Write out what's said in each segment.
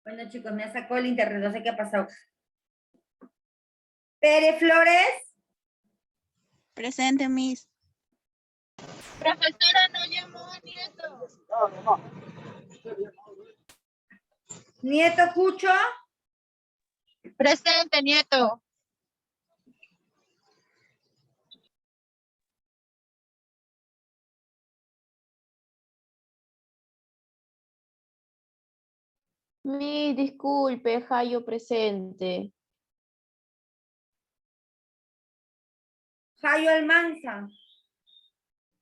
Bueno, chicos, me sacó el internet, no sé qué ha pasado. Pérez Flores. Presente, Miss. Profesora, no llamó a Nieto. Nieto Cucho. Presente, Nieto. Disculpe, Jayo presente. Jayo Almanza.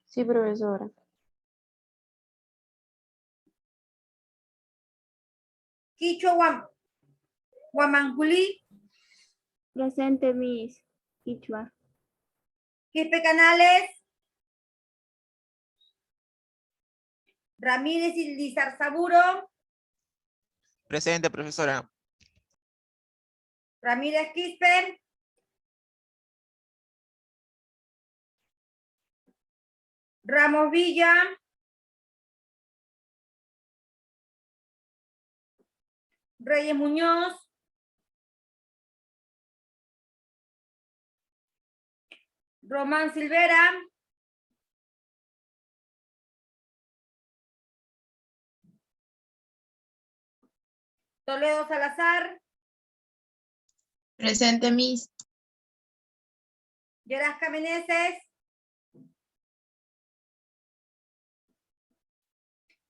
Sí, profesora. Quicho Guamanculí. Presente, Miss. Quichua. Quispe Canales. Ramírez y Lizarzaburo. Presente, profesora. Ramírez Quispe. Ramos Villa. Reyes Muñoz. Román Silvera. Toledo Salazar. Presente, Miss. Yerasca Meneses.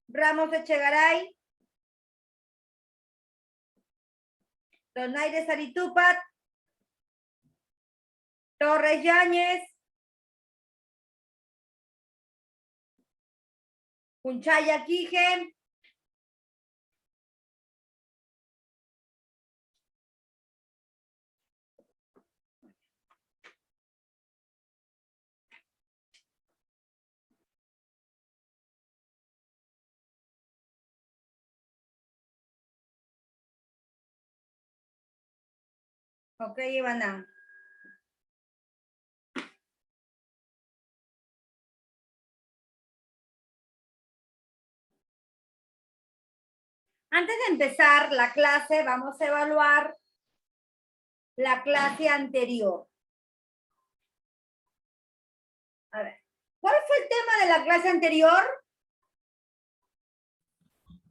Ramos Echegaray. Donaire Saritupat. Torres Yáñez. Punchaya Quije. Ok, Ivana. Antes de empezar la clase, vamos a evaluar la clase anterior. A ver, ¿cuál fue el tema de la clase anterior?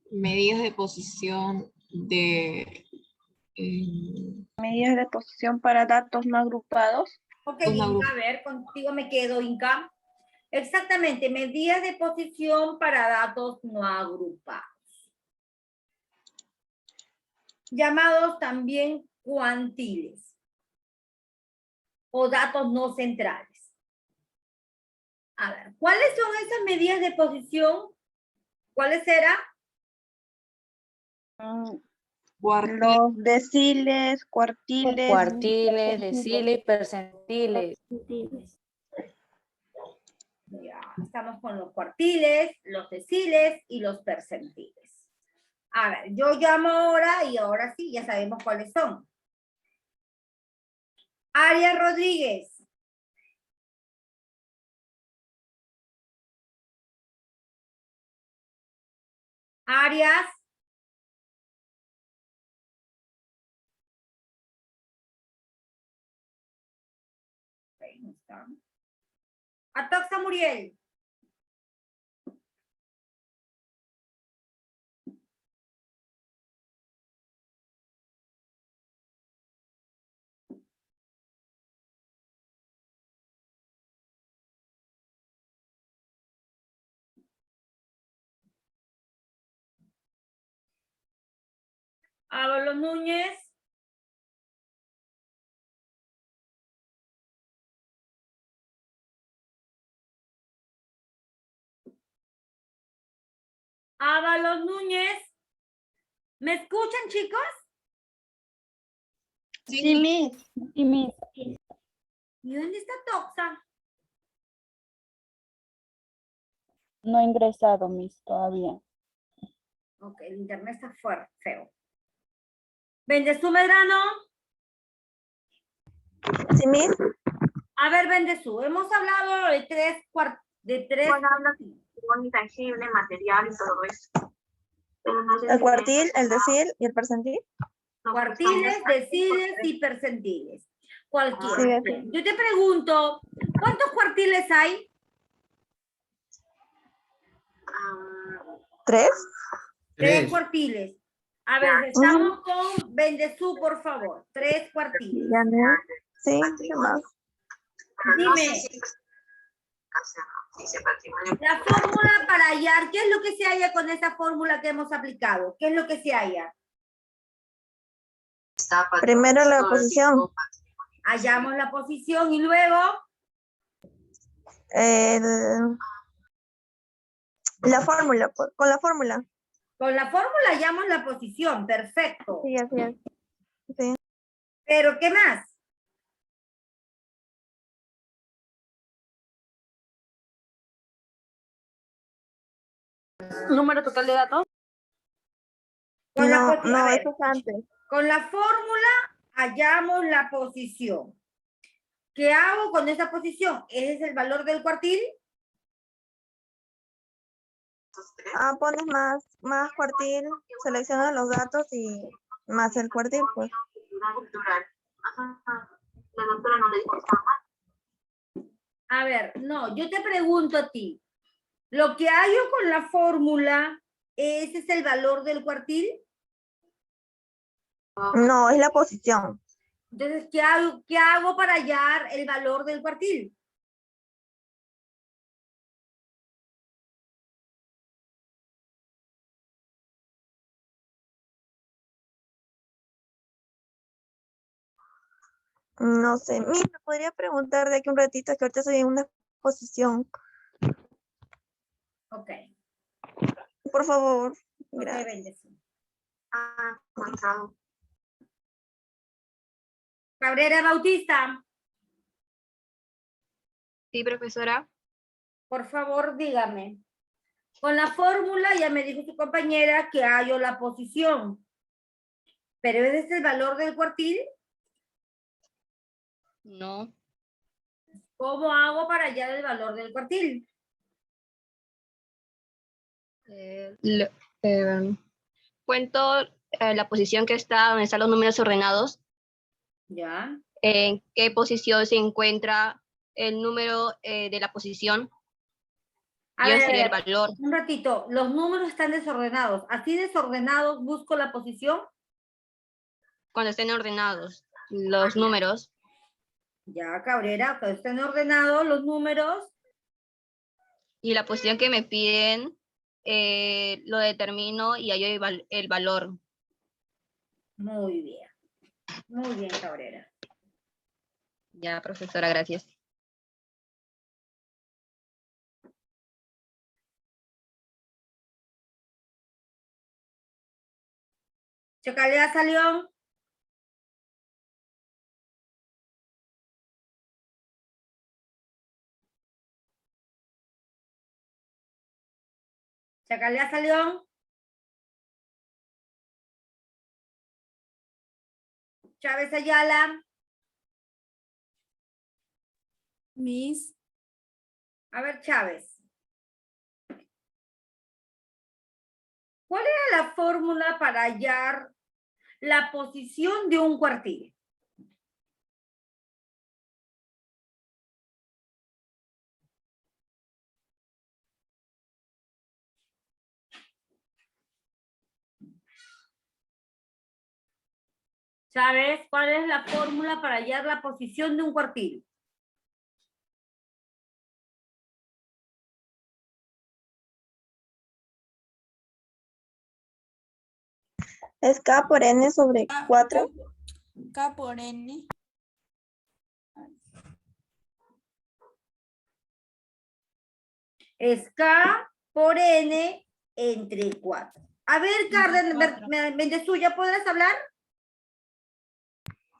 Medidas de posición de... Medidas de posición para datos no agrupados. Ok, Inca, a ver, contigo me quedo, Inca. Exactamente, medidas de posición para datos no agrupados. Llamados también cuantiles o datos no centrales. A ver, ¿cuáles son esas medidas de posición? ¿Cuáles serán? Los deciles, cuartiles. Cuartiles, deciles, percentiles. Ya, estamos con los cuartiles, los deciles y los percentiles. A ver, yo llamo ahora y ahora sí, ya sabemos cuáles son. Arias Rodríguez. Arias. Ahí no está. Atoxa Muriel. Ábalos Núñez. Ábalos Núñez. ¿Me escuchan, chicos? Sí, Miss. Sí, Miss. ¿Y dónde está Toxa? No he ingresado, Miss, todavía. Ok, el internet está fuerte, feo. ¿Vendesú Medrano? Sí, Miss. A ver, Vendesú, hemos hablado de tres Bueno, habla de intangible, material y todo eso. El cuartil, el decil y el percentil. Cuartiles, deciles y percentiles. Cualquiera. Sí, ok. Yo te pregunto, ¿cuántos cuartiles hay? 3. Tres cuartiles. A ver, estamos con Bendezú, por favor. 3 cuartiles. Ya no. Sí, ¿qué más? Dime, la fórmula para hallar, ¿qué es lo que se halla con esa fórmula que hemos aplicado? ¿Qué es lo que se halla? Primero la posición. Hallamos la posición y luego La fórmula, pues, con la fórmula. con la fórmula hallamos la posición. Perfecto. Sí, así es. Sí. Pero, ¿qué más? Número total de datos. Con la No, posi- a no, ver, eso es antes. con la fórmula hallamos la posición. ¿Qué hago con esa posición? ¿Ese es el valor del cuartil? Pones más cuartil, seleccionas los datos y más el cuartil, pues. A ver, no, yo te pregunto a ti. Lo que hallo con la fórmula, ¿ese es el valor del cuartil? No, es la posición. Entonces, ¿qué hago para hallar el valor del cuartil? No sé. Mira, podría preguntar de aquí un ratito, que ahorita estoy en una posición. Ok. Por favor. Ok, Gracias. bendición. Cabrera Bautista, Sí, profesora. por favor, dígame. Con la fórmula ya me dijo su compañera que hallo la posición. ¿Pero ese es el valor del cuartil? No. ¿Cómo hago para hallar el valor del cuartil? Cuento la posición que está, donde están los números ordenados, ¿Ya? en qué posición se encuentra el número de la posición, A y ver, ese sería el valor. un ratito. Los números están desordenados. ¿Así desordenados busco la posición? Cuando estén ordenados los números, Ya, Cabrera, que estén ordenados los números. y la posición que me piden, lo determino y hallo el valor. Muy bien. Muy bien, Cabrera. Ya, profesora, gracias. Chacalea salió. Chacalea salió. Chávez Ayala. Miss, A ver, Chávez. ¿Cuál era la fórmula para hallar la posición de un cuartil? ¿Sabes cuál es la fórmula para hallar la posición de un cuartil? Es K por N sobre 4. K por N. Es K por N entre 4. A ver, Carden, Mendezú, ¿ya podrás hablar?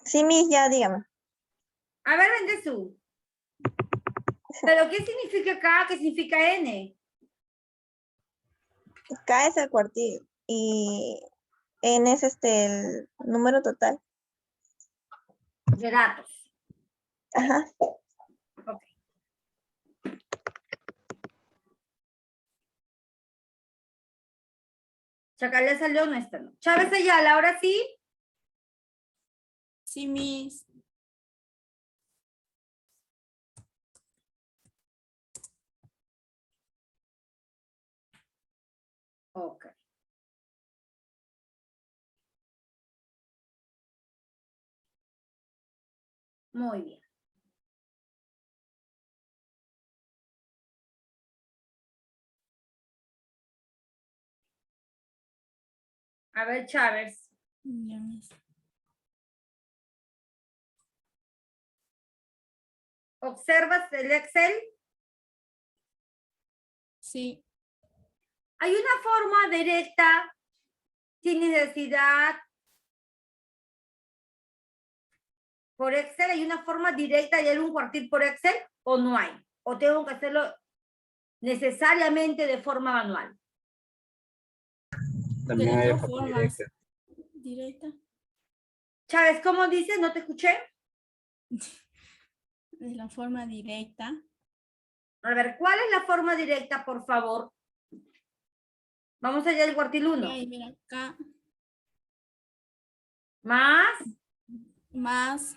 Sí, Miss, ya dígame. A ver, Mendezú. ¿Pero qué significa K? ¿Qué significa N? K es el cuartil y N es el número total. De datos. Ajá. Ok. Chacal le salió, no está, no. Chávez Ayala, ahora sí. Sí, Miss. Ok. Muy bien. A ver, Chávez. Ya, Miss. ¿Observas el Excel? Sí. Hay una forma directa, sin necesidad. Por Excel, ¿hay una forma directa de un cuartil por Excel o no hay? ¿O tengo que hacerlo necesariamente de forma manual? De las dos formas. Directa. Chávez, ¿cómo dices? No te escuché. De la forma directa. A ver, ¿cuál es la forma directa, por favor? Vamos allá del cuartil 1. Y mira acá. Más. Más.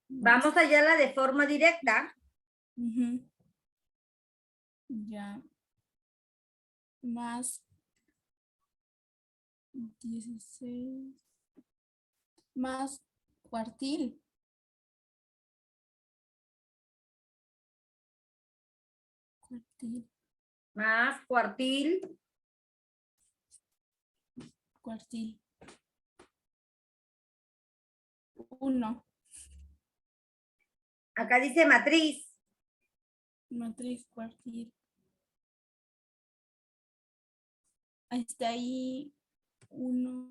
Vamos allá a la de forma directa. Ujú. Ya. Más 16. Más cuartil. Cuartil. Más cuartil. Cuartil. 1. Acá dice matriz. Matriz cuartil. Está ahí 1.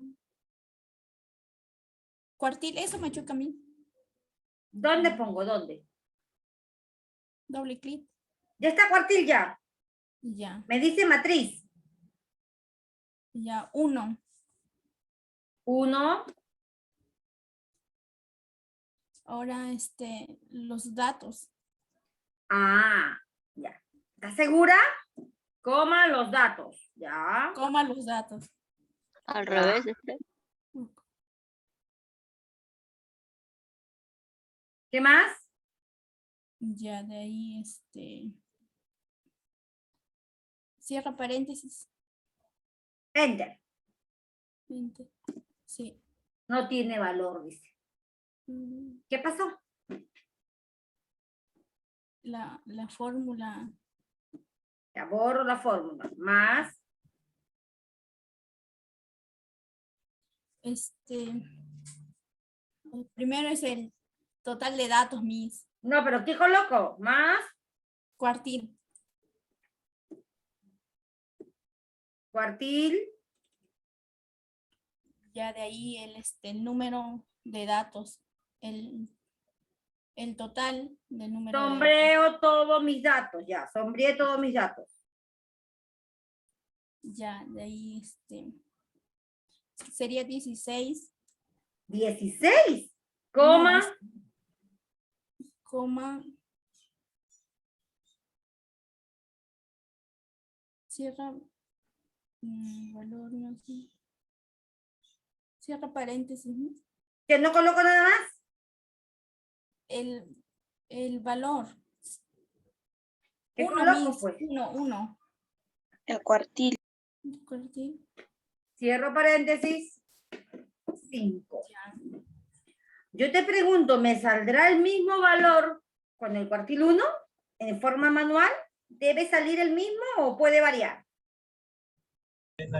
Cuartil, eso me choca a mí. ¿Dónde pongo? ¿Dónde? Doble clic. Ya está cuartil ya. Ya. Me dice matriz. Ya. 1. 1. Ahora los datos. Ah, ya. ¿Estás segura? Coma los datos. Ya. Coma los datos. Al Ya. revés. ¿Qué más? Ya de ahí cierra paréntesis. Enter. Sí. No tiene valor, dice. ¿Qué pasó? La fórmula. Ya borro la fórmula. Más. Primero es el total de datos, Miss. No, pero ¿qué coloco? Más. Cuartil. Cuartil. Ya de ahí el número de datos. El total del número de datos. Sombreo todos mis datos. Ya, sombreé todos mis datos. Ya, de ahí sería 16. 16. Coma. No, coma. Cierra. Valor, no sé. Cierra paréntesis, ¿no? Que no coloco nada más. El valor. ¿Qué 1, coloco, Miss. pues? 1. El cuartil. Cuartil. Cierro paréntesis. 5. Yo te pregunto, ¿me saldrá el mismo valor con el cuartil 1 en forma manual? ¿Debe salir el mismo o puede variar? El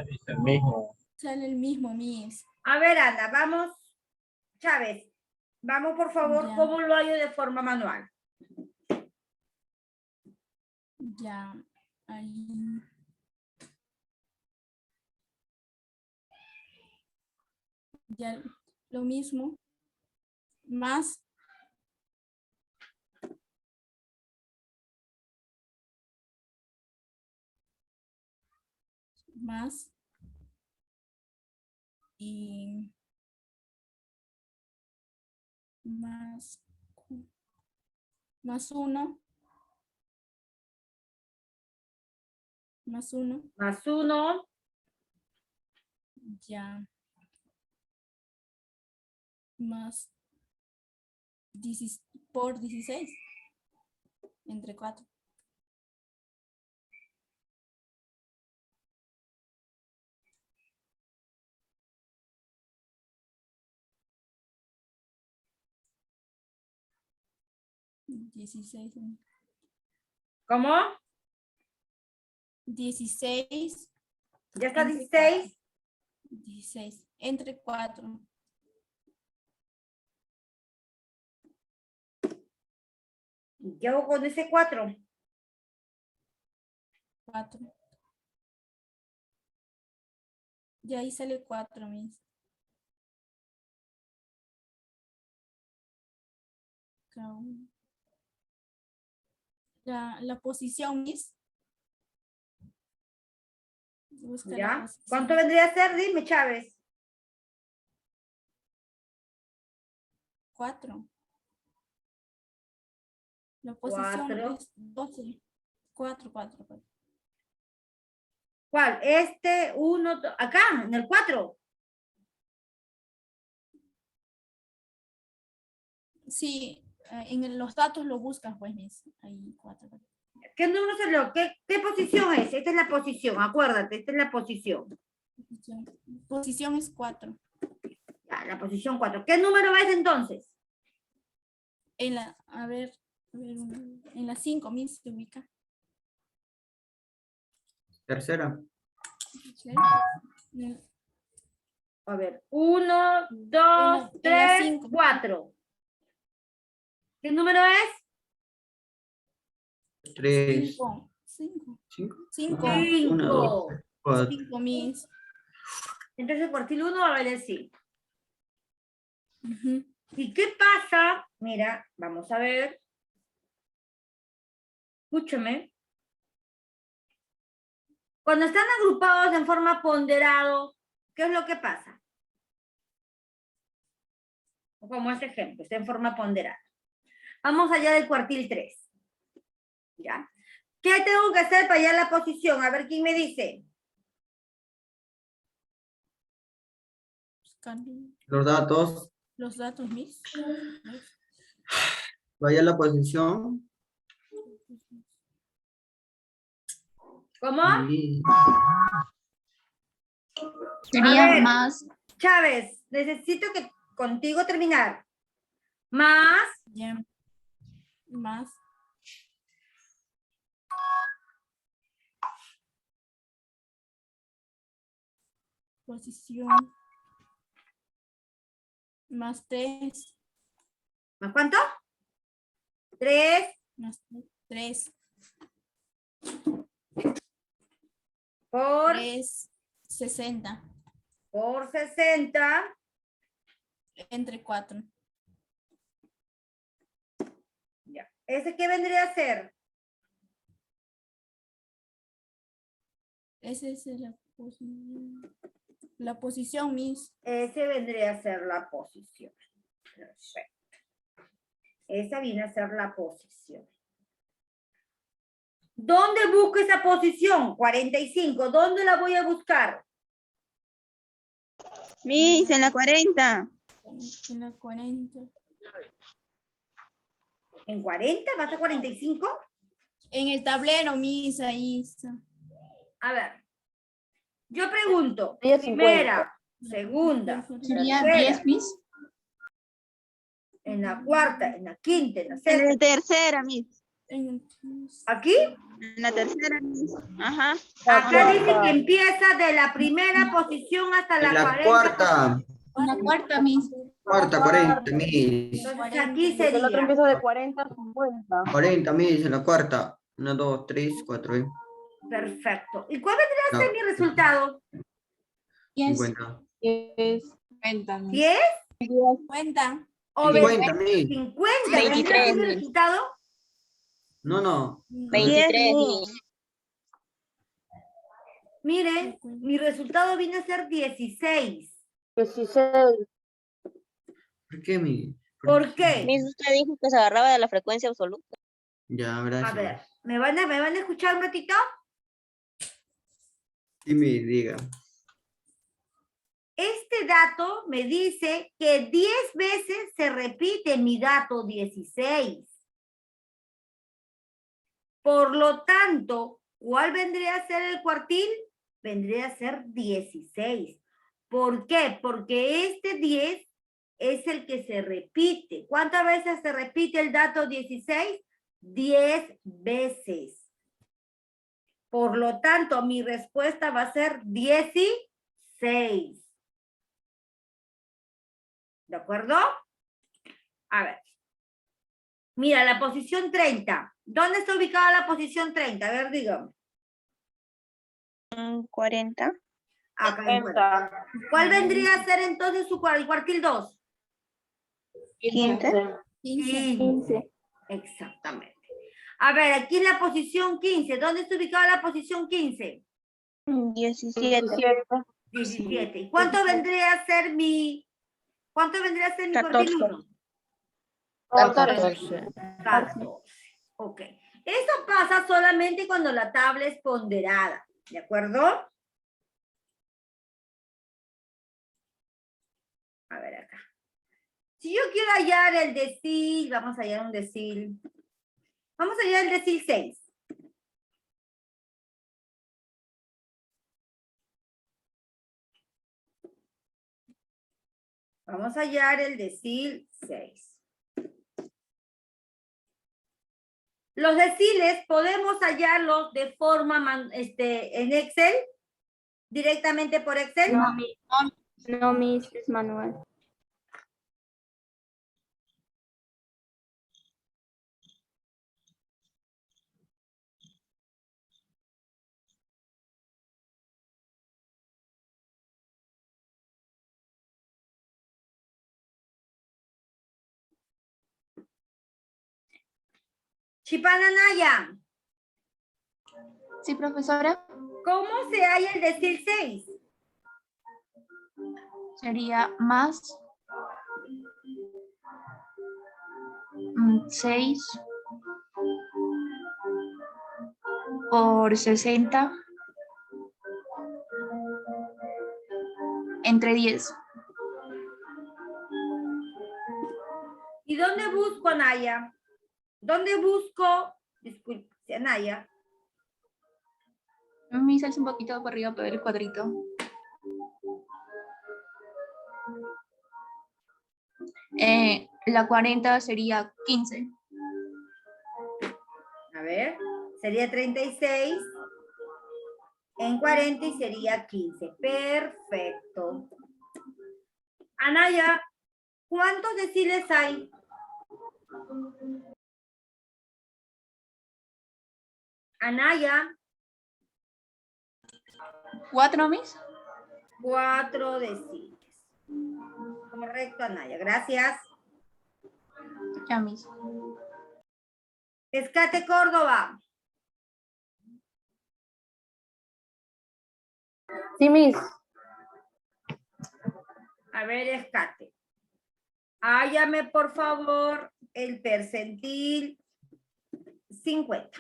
mismo. Sale el mismo, Miss. A ver, Ana, vamos. Chávez, vamos por favor, Ya. ¿cómo lo hallo de forma manual? Ya. Ahí. Ya lo mismo. Más. Más. Y más 1. Más 1. Más 1. Ya. Más por 16. Entre 4. ¿Cómo? 16. ¿Ya está Entre 16? 16. Entre 4. ¿Qué hago con ese 4? 4. Y ahí sale 4, mis. La posición, mis. Busca la ¿Ya? posición. ¿Cuánto vendría a ser? Dime, Chávez. 4. La posición 4. es 12. 4. ¿Cuál? Este, 1, acá, en el 4. Sí, en los datos lo buscas, pues, mis. Ahí 4. ¿Qué número salió? ¿Qué posición es? Esta es la posición, acuérdate, esta es la posición. Posición es 4. Ya, la posición 4. ¿Qué número es entonces? En la, a ver, en la 5, mis, se ubica. Tercera. ¿Sí? A ver, 1, 2, en la 3, cinco. 4. ¿Qué número es? 3. 5. 5. 5. 1, 2, 5. 4. 5, mis. Entonces, cuartil 1 va a valer 5. Ujú. ¿Y qué pasa? Mira, vamos a ver. Escúchame. Cuando están agrupados en forma ponderado, ¿qué es lo que pasa? Como este ejemplo, está en forma ponderada. Vamos allá del cuartil 3. ¿Ya? ¿Qué tengo que hacer para hallar la posición? A ver, ¿quién me dice? Los datos. Los datos, mis. Vaya a la posición. ¿Cómo? Y A ver, más. Chávez, necesito que contigo terminar. Más. Ya. Más. Posición. Más 3. ¿Más cuánto? 3 Más 3. por 3. 60. por 60. Entre 4. Ya. ¿Ese qué vendría a ser? Esa es la posición, mis. Ese vendría a ser la posición. Perfecto. Esa viene a ser la posición. ¿Dónde busco esa posición? 45. ¿Dónde la voy a buscar? Miss, en la 40. En la 40. ¿En 40? ¿Vas a 45? En el tablero, mis, ahí está. A ver. Yo pregunto. Sería Primera, segunda, Sería tercera, 10, Miss. en la cuarta, en la quinta, en la En sexta. la tercera, Miss. ¿Aquí? En la tercera, Miss. Ajá. Acá dice que empieza de la primera posición hasta la en la 40. cuarta. En la cuarta, Miss. Cuarta, 40, mis. Entonces aquí El otro sería. empieza de 40 a 50. 40, mis, en la cuarta. 1, 2, 3, 4. Perfecto. ¿Y cuál vendría a ser No, mi resultado? 50. Es 50, Miss. 10 Cuenta. o 50, mis. 50. ¿Vendría a ser mi resultado? No. 10, Miss. Miren, mi resultado viene a ser 16. 16. ¿Por qué, mis? ¿Por qué? Miss, usted dijo que se agarraba de la frecuencia absoluta. Ya, A gracias. ver, ¿me van a escuchar un ratito? Sí, me diga. Este dato me dice que 10 veces se repite mi dato 16. Por lo tanto, ¿cuál vendría a ser el cuartil? Vendría a ser 16. ¿Por qué? Porque este 10 es el que se repite. ¿Cuántas veces se repite el dato 16? 10 veces. Por lo tanto, mi respuesta va a ser 16. ¿De acuerdo? A ver. Mira, la posición 30. ¿Dónde está ubicada la posición 30? A ver, dígame. 40. Acá en 40. ¿Cuál vendría a ser entonces su el cuartil 2? 15. 15. Exactamente. A ver, aquí en la posición 15. ¿Dónde está ubicada la posición 15? 17. 17. ¿Y cuánto vendría a ser mi cuartil 1? 14. 14. Ok. Eso pasa solamente cuando la tabla es ponderada. ¿De acuerdo? A ver acá. Si yo quiero hallar el decil, vamos a hallar un decil. Vamos a hallar el decil 6. Vamos a hallar el decil 6. Los deciles podemos hallarlos de forma en Excel, directamente por Excel. No, Miss, es manual. Chipananaya, Sí, profesora. ¿cómo se halla el decil 6? Sería más 6 por 60 entre 10. ¿Y dónde busco, Anaya? ¿Dónde busco? Disculpe, Anaya. Me salsa un poquito para arriba para ver el cuadrito. La 40 sería 15. A ver, sería 36 en 40 y sería 15. Perfecto. Anaya, ¿cuántos deciles hay? Anaya, 4, mis. 4 deciles. Correcto, Anaya. Gracias. Ya, mis. Escate Córdoba. Sí, Miss. A ver, Escate. Hállame, por favor, el percentil 50.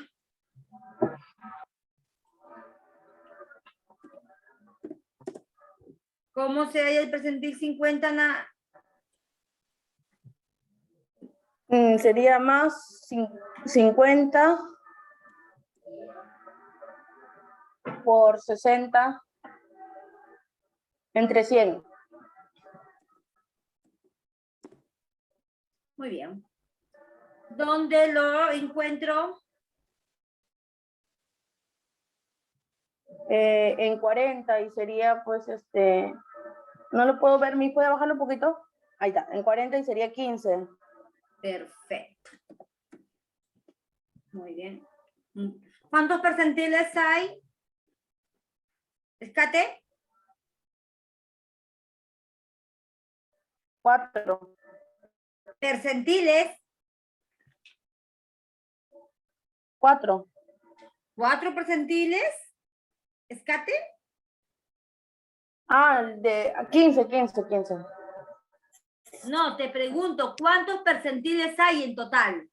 ¿Cómo se halla el percentil 50, Ana? Sería más 50 por 60 entre 100. Muy bien. ¿Dónde lo encuentro? En 40 y sería pues no lo puedo ver, ¿me puede bajarlo un poquito? Ahí está, en 40 y sería 15. Perfecto. Muy bien. ¿Cuántos percentiles hay? Escate. 4. Percentiles. 4. 4 percentiles. Escate. De 15. No, te pregunto, ¿cuántos percentiles hay en total?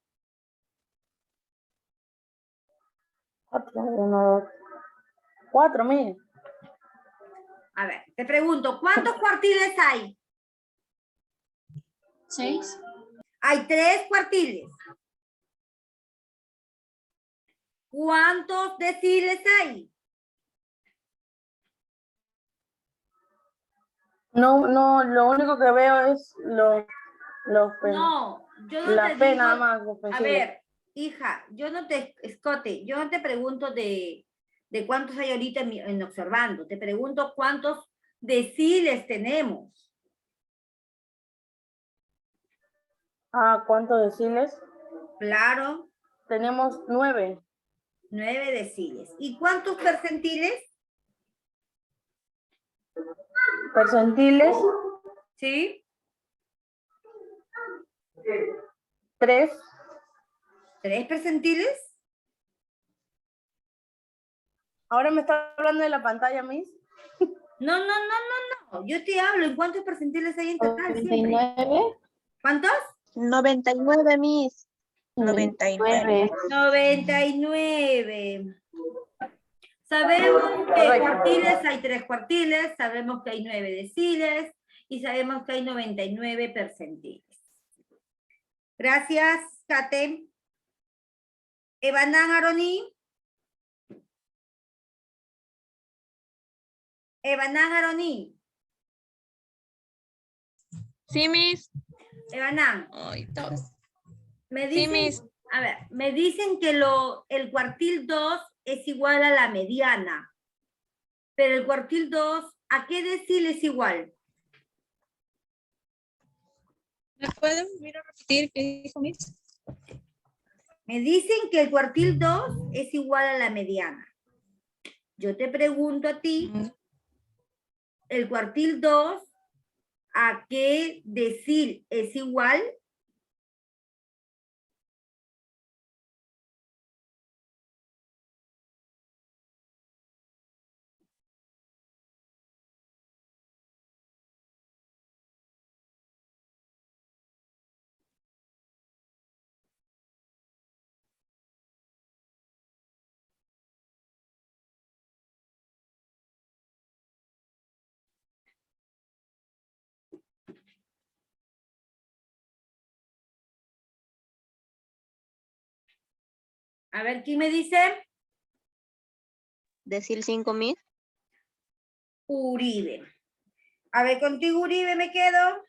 4, 1, 2. 4, mire. A ver, te pregunto, ¿cuántos cuartiles hay? 6. Hay 3 cuartiles. ¿Cuántos deciles hay? No, no, lo único que veo es los No, yo no la te P digo, nada más, los a pensiles. ver, hija, yo no te, Escote, yo no te pregunto de cuántos hay ahorita en observando, te pregunto cuántos deciles tenemos. Ah, ¿cuántos deciles? Claro, Tenemos 9. 9 deciles. ¿Y cuántos percentiles? Percentiles, ¿Sí? 3. ¿3 percentiles? Ahora me está hablando de la pantalla, Miss. No, no, no, no, no. Yo te hablo en cuántos percentiles hay en total siempre. 99. ¿Cuántos? 99, Miss. 99. 99. Sabemos que Correcto. cuartiles hay 3 cuartiles, sabemos que hay 9 deciles y sabemos que hay 99 percentiles. Gracias, Kate. Evanán Aroni. Evanán Aroni. Sí, Miss. Evanán. Ay, todos. Me Sí, dicen, Miss. a ver, me dicen que el cuartil 2 es igual a la mediana. Pero el cuartil 2, ¿a qué decil es igual? ¿Me pueden repetir qué dijo Miss? Me dicen que el cuartil 2 es igual a la mediana. Yo te pregunto a ti, el cuartil 2, ¿a qué decil es igual? A ver, ¿quién me dice? Decil 5, Miss. Uribe. A ver, contigo, Uribe, me quedo.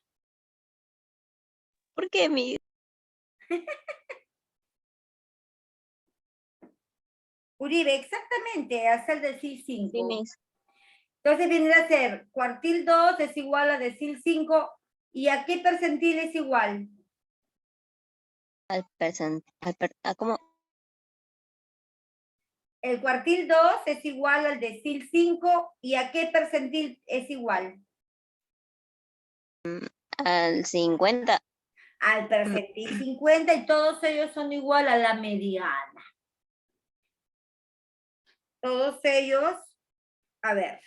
¿Por qué, Miss? Uribe, exactamente, hace el decil 5. Sí, Miss. Entonces viene a ser cuartil 2 es igual a decil 5. ¿Y a qué percentil es igual? ¿Cómo? El cuartil 2 es igual al decil 5. ¿Y a qué percentil es igual? Al 50. Al percentil 50 y todos ellos son igual a la mediana. Todos ellos, a ver.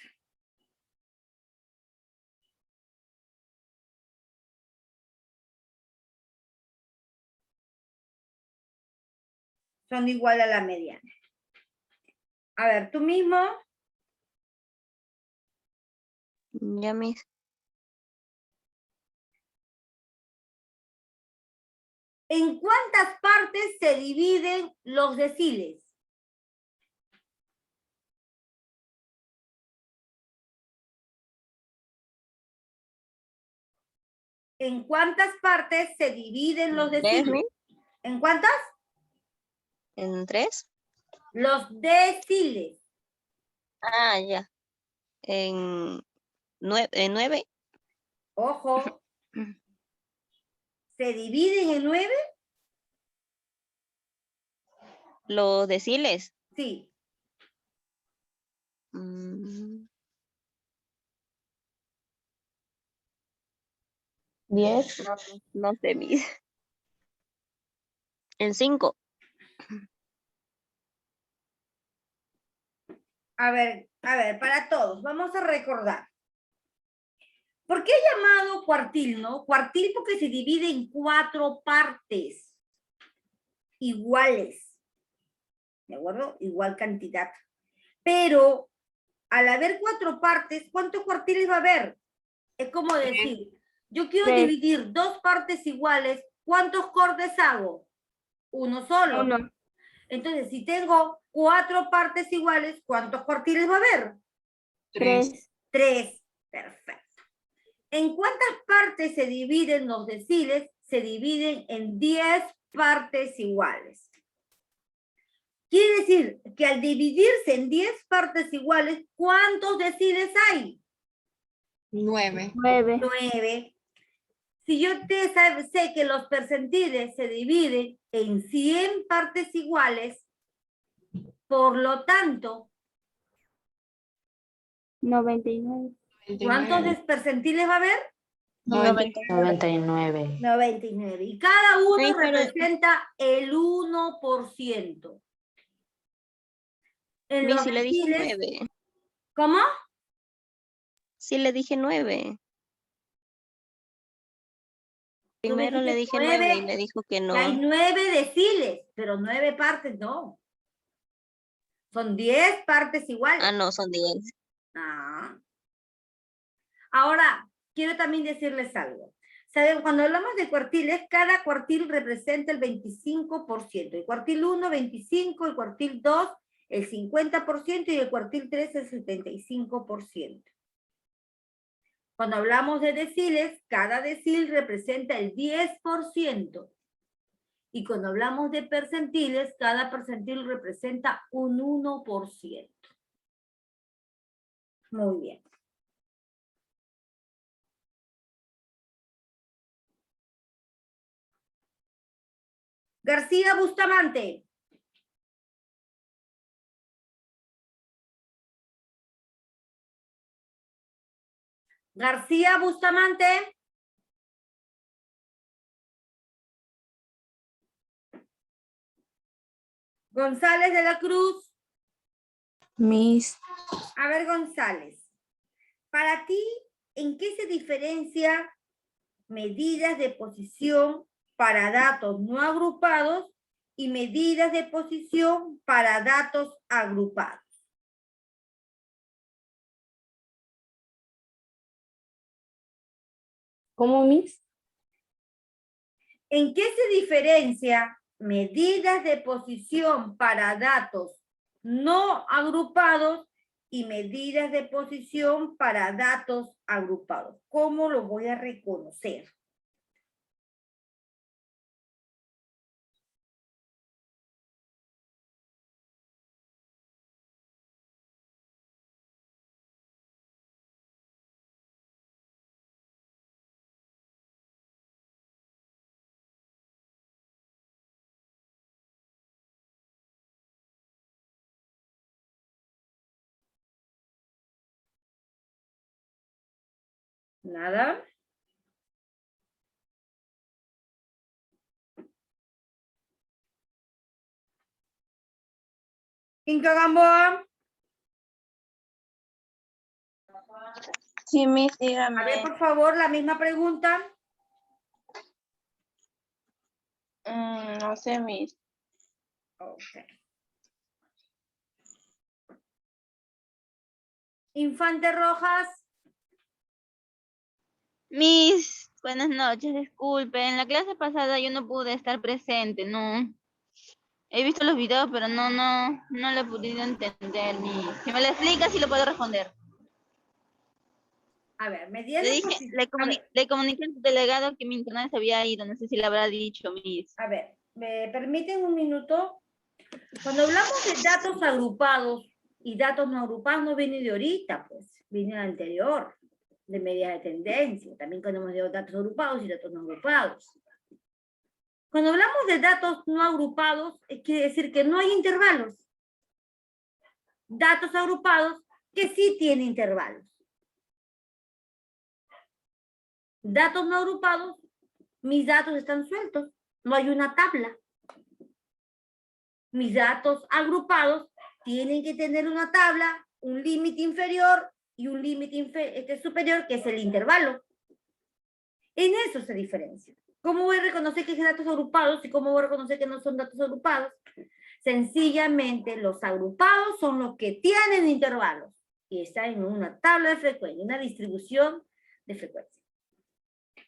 Son igual a la mediana. A ver, tú mismo. Ya, Miss. ¿En cuántas partes se dividen los deciles? ¿En cuántas partes se dividen los ¿Tres, deciles? Miss? ¿En cuántas? ¿En 3? Los deciles. Ah, ya. En 9. Ojo. ¿Se dividen en 9? Los deciles. Sí. Mm, 10. no sé, Miss. En 5. A ver, para todos, vamos a recordar. ¿Por qué he llamado cuartil, no? Cuartil porque se divide en 4 partes iguales. ¿De acuerdo? Igual cantidad. Pero al haber 4 partes, ¿cuántos cuartiles va a haber? Es como decir, yo quiero Tres. dividir 2 partes iguales, ¿cuántos cortes hago? Uno solo. Uno. Entonces, si tengo 4 partes iguales, ¿cuántos cuartiles va a haber? 3. 3. Perfecto. ¿En cuántas partes se dividen los deciles? Se dividen en 10 partes iguales. Quiere decir que al dividirse en 10 partes iguales, ¿cuántos deciles hay? 9. 9. Si yo sé que los percentiles se dividen en 100 partes iguales, por lo tanto, 99. ¿cuántos percentiles va a haber? 99. 99. Y cada uno Sí, pero- representa el 1%. En Miss, los si le dije deciles, 9. ¿cómo? Sí le dije 9. Primero le dijiste dije 9 y 9, le dijo que no. Que hay 9 deciles, pero 9 partes no. Son 10 partes iguales. Ah, no, son 10. Ah. Ahora, quiero también decirles algo. ¿Saben? Cuando hablamos de cuartiles, cada cuartil representa el 25%. El cuartil 1, 25, el cuartil 2, el 50% y el cuartil 3, el 75%. Cuando hablamos de deciles, cada decil representa el 10%. Y cuando hablamos de percentiles, cada percentil representa un 1%. Muy bien. García Bustamante. García Bustamante. González de la Cruz. Miss. A ver, González. Para ti, ¿en qué se diferencia medidas de posición para datos no agrupados y medidas de posición para datos agrupados? ¿Cómo, Miss? ¿En qué se diferencia medidas de posición para datos no agrupados y medidas de posición para datos agrupados? ¿Cómo lo voy a reconocer? Nada. Inca Gamboa. Sí, Miss, A ver, dígame. por favor, la misma pregunta. No sé, Miss. Ok. Infante Rojas. Miss, buenas noches, disculpe. En la clase pasada yo no pude estar presente, no. He visto los videos, pero no le he podido entender, Miss. Si me lo explica, sí lo puedo responder. A ver, medidas Le de dije, posición. le comuniqué al delegado que mi internet se había ido, no sé si le habrá dicho, Miss. A ver, ¿me permiten un minuto? Cuando hablamos de datos agrupados y datos no agrupados, no viene de ahorita, pues, viene del anterior, de medidas de tendencia. También tenemos de datos agrupados y datos no agrupados. Cuando hablamos de datos no agrupados, quiere decir que no hay intervalos. Datos agrupados que sí tienen intervalos. Datos no agrupados, mis datos están sueltos, no hay una tabla. Mis datos agrupados tienen que tener una tabla, un límite inferior y un límite superior, que es el intervalo. En eso se diferencia. ¿Cómo voy a reconocer que son datos agrupados y cómo voy a reconocer que no son datos agrupados? Sencillamente, los agrupados son los que tienen intervalos y está en una tabla de frecuencia, una distribución de frecuencia.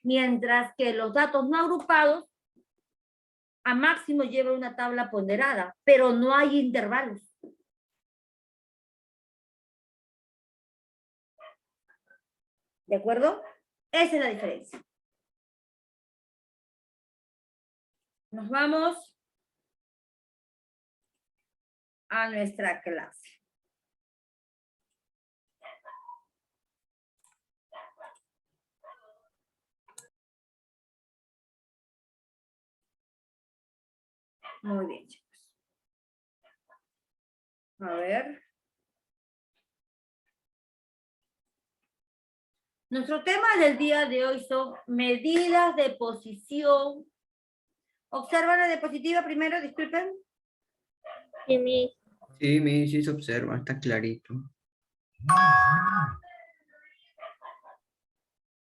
Mientras que los datos no agrupados a máximo llevan una tabla ponderada, pero no hay intervalos. ¿De acuerdo? Esa es la diferencia. Nos vamos a nuestra clase. Muy bien, chicos. A ver. Nuestro tema del día de hoy son medidas de posición. ¿Observan la diapositiva primero? Disculpen. Sí, sí se observa, está clarito.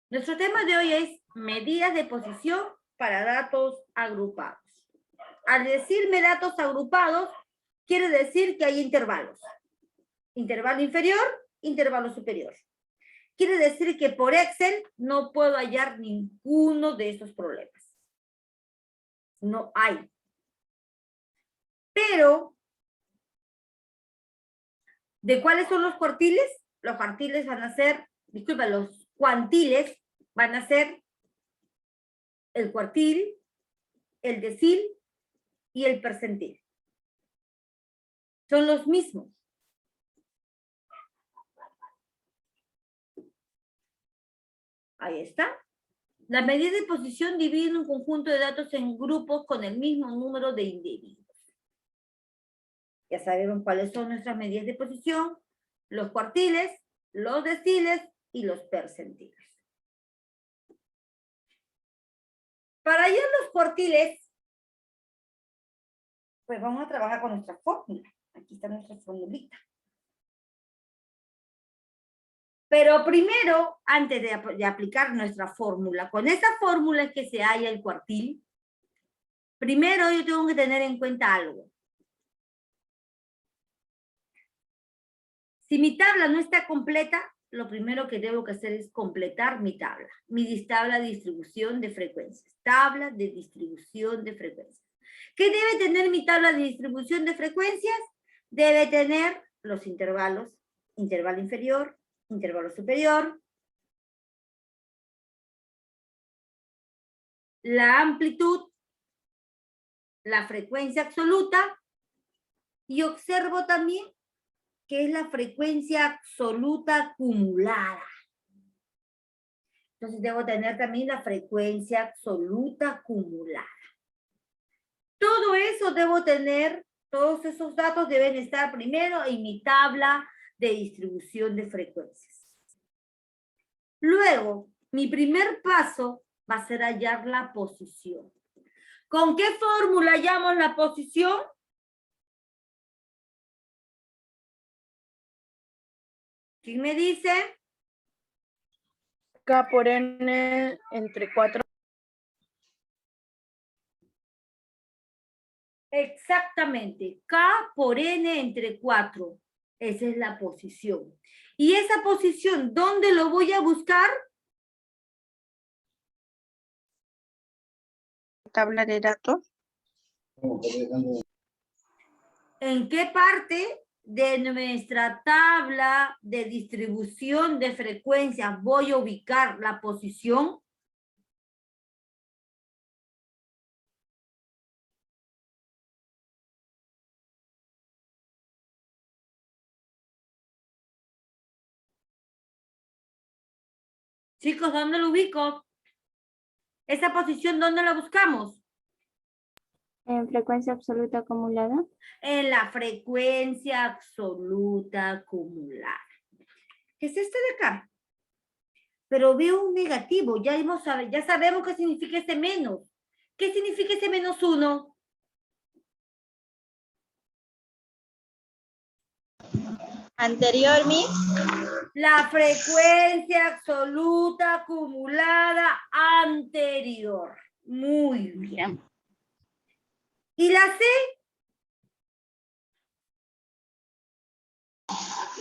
Nuestro tema de hoy es medidas de posición para datos agrupados. Al decirme datos agrupados, quiere decir que hay intervalos. Intervalo inferior, intervalo superior. Quiere decir que por Excel no puedo hallar ninguno de esos problemas. No hay. Pero, ¿de cuáles son los cuartiles? Los cuartiles van a ser, disculpa, los cuantiles van a ser el cuartil, el decil y el percentil. Son los mismos. Ahí está. La medida de posición divide un conjunto de datos en grupos con el mismo número de individuos. Ya sabemos cuáles son nuestras medidas de posición, los cuartiles, los deciles y los percentiles. Para hallar los cuartiles, pues vamos a trabajar con nuestra fórmula. Aquí está nuestra formulita. Pero primero, antes de aplicar nuestra fórmula, con esa fórmula es que se halla el cuartil, primero yo tengo que tener en cuenta algo. Si mi tabla no está completa, lo primero que debo que hacer es completar mi tabla. Mi tabla de distribución de frecuencias. Tabla de distribución de frecuencias. ¿Qué debe tener mi tabla de distribución de frecuencias? Debe tener los intervalos, intervalo inferior, intervalo superior, la amplitud, la frecuencia absoluta, y observo también que es la frecuencia absoluta acumulada. Entonces debo tener también la frecuencia absoluta acumulada. Todo eso debo tener, todos esos datos deben estar primero en mi tabla de distribución de frecuencias. Luego, mi primer paso va a ser hallar la posición. ¿Con qué fórmula hallamos la posición? ¿Quién me dice? K por N entre 4. Exactamente. K por N entre 4. Esa es la posición. ¿Y esa posición dónde lo voy a buscar? Tabla de datos. ¿En qué parte de nuestra tabla de distribución de frecuencias voy a ubicar la posición? Chicos, ¿dónde lo ubico? ¿Esa posición dónde la buscamos? En frecuencia absoluta acumulada. En la frecuencia absoluta acumulada. ¿Qué es este de acá? Pero veo un negativo. Ya sabemos qué significa ese menos. ¿Qué significa ese menos 1? Anterior, Miss. La frecuencia absoluta acumulada anterior. Muy bien. ¿Y la C?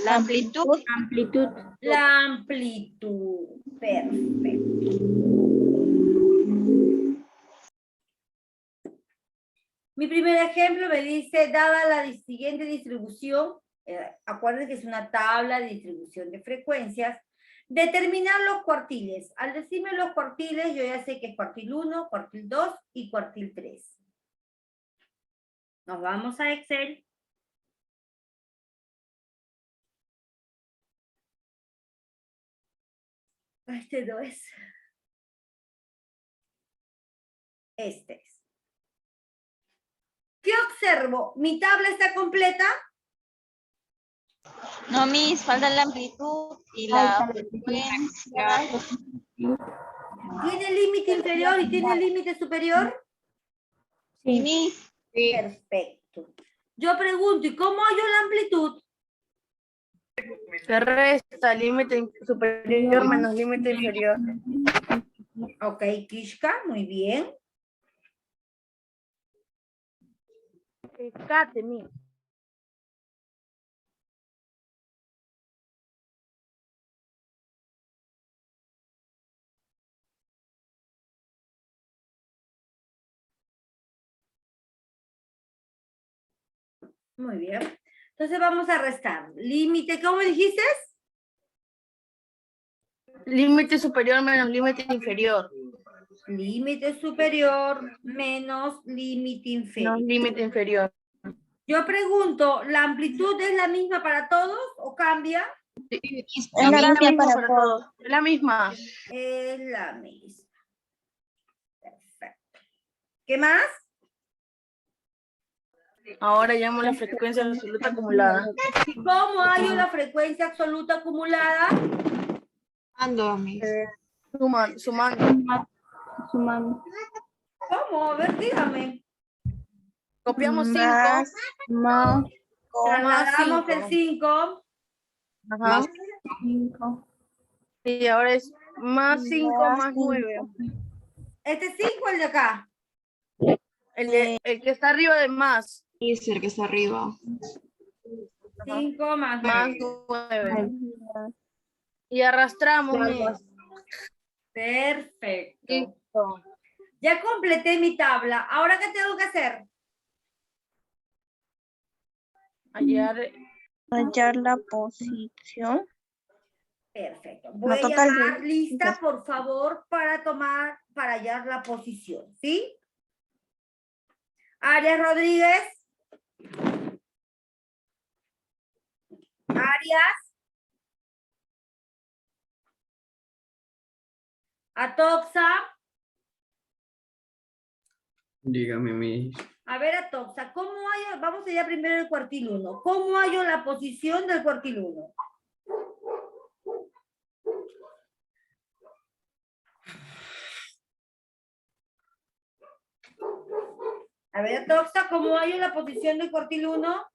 La amplitud. Amplitud. La amplitud. Perfecto. Mi primer ejemplo me dice, dada la siguiente distribución, acuérdense que es una tabla de distribución de frecuencias, determinar los cuartiles. Al decirme los cuartiles, yo ya sé que es cuartil 1, cuartil 2 y cuartil 3. Nos vamos a Excel. Este no es. Este es. ¿Qué observo? ¿Mi tabla está completa? No, Miss, falta la amplitud y la frecuencia. ¿Tiene límite inferior y tiene límite superior? Sí. Miss, Perfecto. Yo pregunto, ¿y cómo hallo la amplitud? Se resta límite superior menos límite inferior. Ok, Kishka, muy bien. Escate, Miss. Muy bien. Entonces vamos a restar. Límite, ¿cómo dijiste? Límite superior menos límite inferior. Límite superior menos límite No, inferior. límite inferior. Yo pregunto, ¿la amplitud es la misma para todos o cambia? Es la misma para todos. Es la misma. Es la misma. Perfecto. ¿Qué más? Ahora llamo la frecuencia absoluta acumulada. ¿Y cómo hallo la frecuencia absoluta acumulada? Sumando. Sumando. ¿Cómo? A ver, dígame. Copiamos 5. Más Trasladamos el 5. Ajá. 5. Y ahora es más 5 más 9. ¿Este es 5 el de acá? El que está arriba de más. Es el que está arriba. 5 más Más 9. 9. Y arrastramos. Perfecto. Listo. Ya completé mi tabla. ¿Ahora qué tengo que hacer? Hallar la posición. Perfecto. Voy La a total. llamar lista, por favor, para hallar la posición. ¿Sí? Arias Rodríguez. Arias. Atoxa. Dígame, Miss. A ver, Atoxa, ¿cómo hallo? Vamos allá primero el cuartil 1. ¿Cómo hallo la posición del cuartil 1? A ver, Atoxa, ¿cómo hallo la posición del cuartil 1?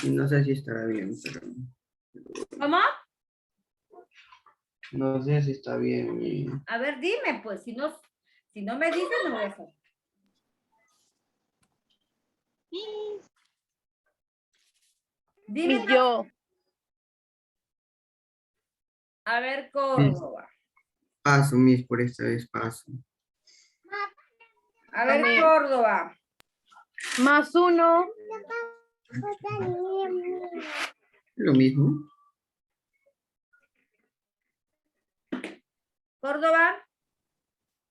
No sé si estará bien, pero ¿Cómo? no sé si está bien. A ver, dime, pues, si no me dices, no voy a hacer. Dime. Yo. A ver, Córdoba. Paso, Miss, por esta vez paso. A ver, También. Córdoba. Más 1. Lo mismo. Córdoba.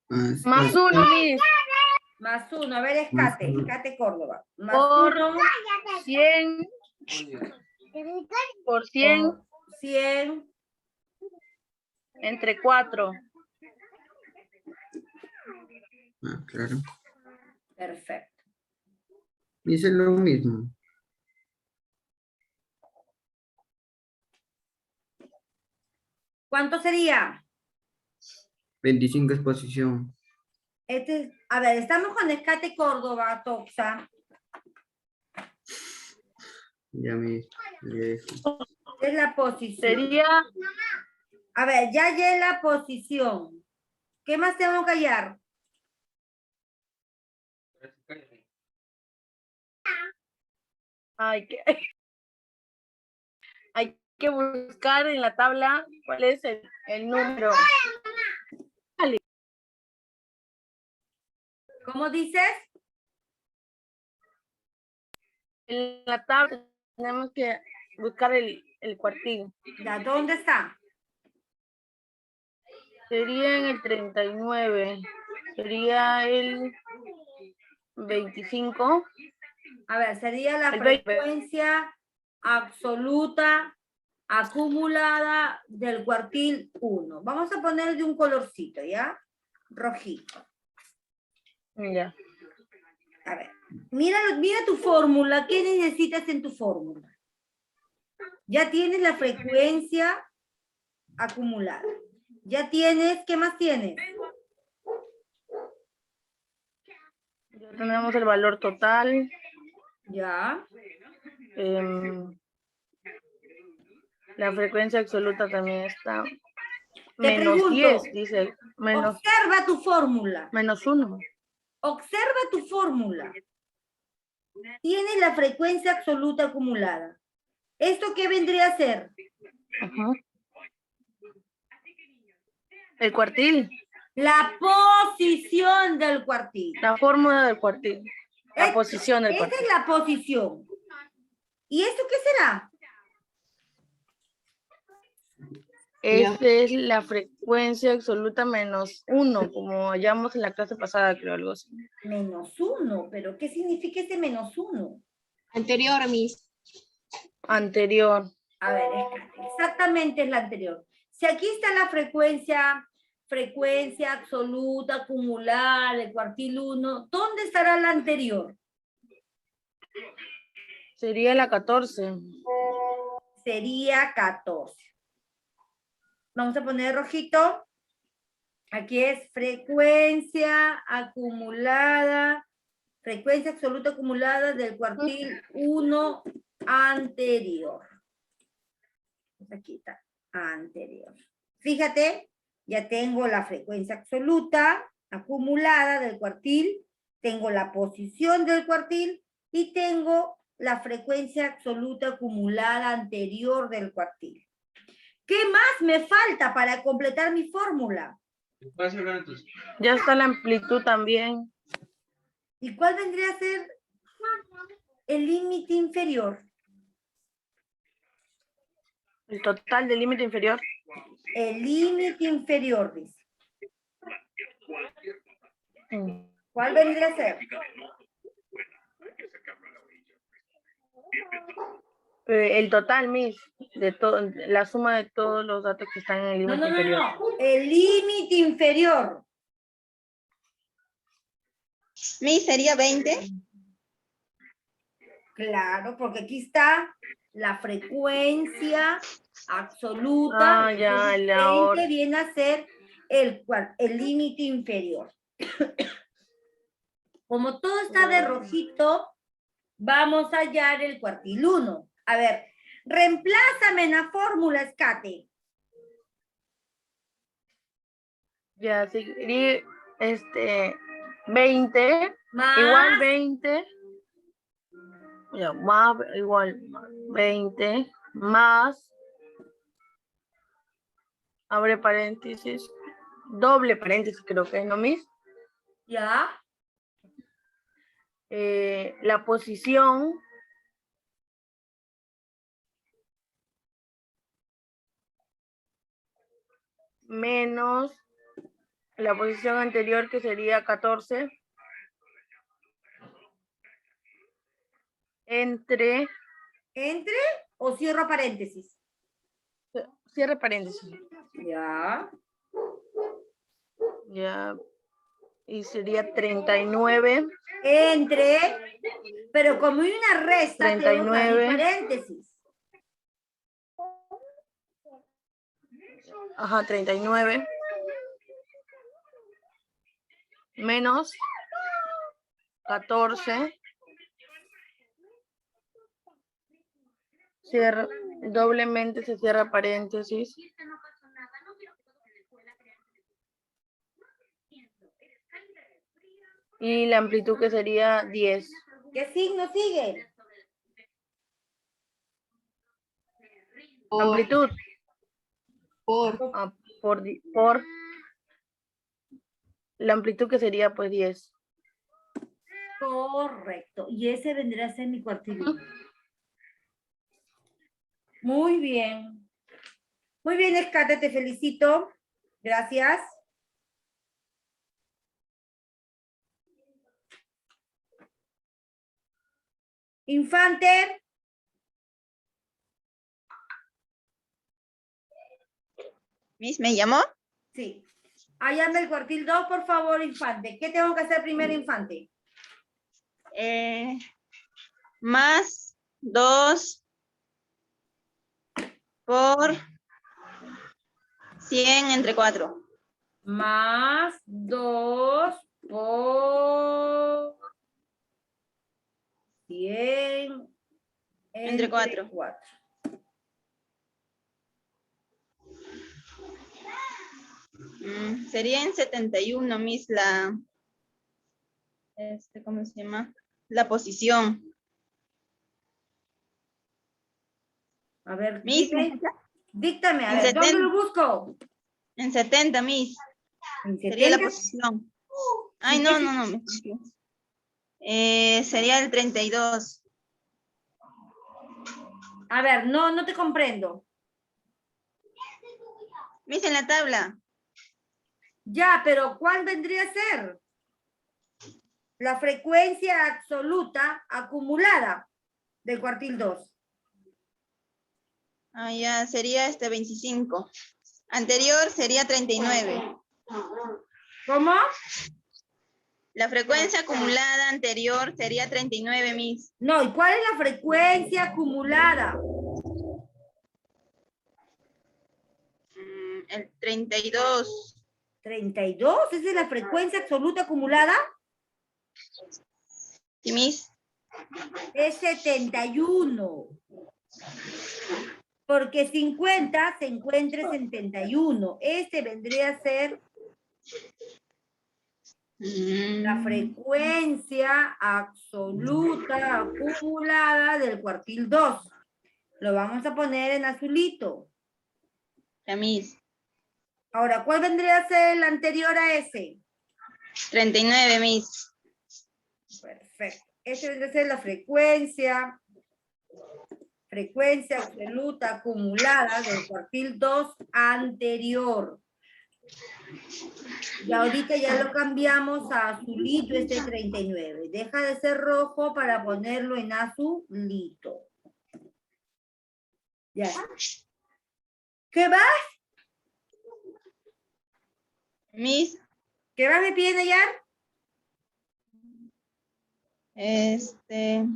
Más 1, Miss. Más 1. A ver, Escate. Más Escate Córdoba. Más Por 1. 100. Por 100. 100. Entre 4. Ah, claro. Perfecto. Dice lo mismo. ¿Cuánto sería? 25 exposición. A ver, estamos con Escate Córdoba, Toxa. Ya, Miss. Es la posición. Sería A ver, ya hallé la posición. ¿Qué más tengo que hallar? Hay que, hay que buscar en la tabla cuál es el número. ¿Cómo dices? En la tabla tenemos que buscar el cuartil. ¿Ya dónde está? Sería en el 39. Sería el 25. A ver, sería la El 20. frecuencia absoluta acumulada del cuartil 1. Vamos a poner de un colorcito, ¿ya? Rojito. Ya. A ver, mira tu fórmula. ¿Qué necesitas en tu fórmula? Ya tienes la frecuencia acumulada. Ya tienes, ¿qué más tienes? Ya tenemos el valor total. Ya. La frecuencia absoluta también está. Te Menos pregunto, 10, dice. Observa tu fórmula. Menos 1. Observa tu fórmula. Tienes la frecuencia absoluta acumulada. ¿Esto qué vendría a ser? Ajá. El cuartil. La posición del cuartil. La fórmula del cuartil. La posición del Esa cuartil. es la posición. ¿Y esto qué será? Esta es la frecuencia absoluta menos 1, como hallamos en la clase pasada, creo, algo así. Menos 1, pero ¿qué significa este menos 1? Anterior, Miss. Anterior. A ver, exactamente es la anterior. Si aquí está la frecuencia absoluta acumulada del cuartil 1, ¿dónde estará la anterior? Sería la 14. Sería 14. Vamos a poner rojito. Aquí es frecuencia acumulada, frecuencia absoluta acumulada del cuartil 1 anterior. Aquí está, anterior. Fíjate, ya tengo la frecuencia absoluta acumulada del cuartil, tengo la posición del cuartil y tengo la frecuencia absoluta acumulada anterior del cuartil. ¿Qué más me falta para completar mi fórmula? Ya está la amplitud también. ¿Y cuál vendría a ser el límite inferior? El total del límite inferior. El límite inferior, dice. ¿Cuál vendría a ser? El total, Miss, de todo, la suma de todos los datos que están en el límite inferior. No. El límite inferior. Miss, ¿sería 20? Claro, porque aquí está la frecuencia absoluta. Ah, ya, Entonces, la 20 hora. viene a ser el límite inferior. Como todo está de rojito, vamos a hallar el cuartil 1. A ver, reemplázame en la fórmula, Escate. Ya, sería 20, Más, igual 20, ya, más, igual 20, más, abre paréntesis, doble paréntesis creo que es lo mismo. ya, La posición menos la posición anterior que sería 14 entre o cierro paréntesis. cierre paréntesis. Ya. Ya, y sería 39 pero como hay una resta, 39. tengo que abrir paréntesis. Ajá, 39 menos 14 doblemente se cierra paréntesis y la amplitud que sería 10. ¿Qué signo sigue? Amplitud. Por. Por la amplitud que sería pues 10. Correcto. Y ese vendría a ser mi cuartil 1. Muy bien. Muy bien, Escate, te felicito. Gracias. Infante. Miss, ¿me llamó? Sí. Hállame el cuartil 2, por favor, Infante. ¿Qué tengo que hacer primero, Infante? Más 2 por 100 entre 4. Más 2 por 100 Entre 4. 4. Sería en 71, Miss, ¿cómo se llama? La posición. A ver, Miss, díctame, a En ver, 70. ¿dónde lo busco? En 70, Miss. ¿En Sería la 70? posición. Ay, no, me equivoqué. Sería el 32. A ver, no te comprendo. Miss, en la tabla. Ya, pero ¿cuál vendría a ser? La frecuencia absoluta acumulada del cuartil 2. Ah, ya, sería 25. Anterior sería 39. ¿Cómo? La frecuencia acumulada anterior sería 39, Miss. No, ¿y cuál es la frecuencia acumulada? El 32. 32, ¿esa es la frecuencia absoluta acumulada? ¿Sí, Miss? Es 71. Porque 50 se encuentra en 71. Este vendría a ser la frecuencia absoluta acumulada del cuartil 2. Lo vamos a poner en azulito. Ya, Miss. Ahora, ¿cuál vendría a ser el anterior a ese? 39, Miss. Perfecto. Este vendría a ser la frecuencia absoluta acumulada del cuartil 2 anterior. Y ahorita ya lo cambiamos a azulito este 39. Deja de ser rojo para ponerlo en azulito. Ya. ¿Qué va? Miss, ¿Qué va me piden allá?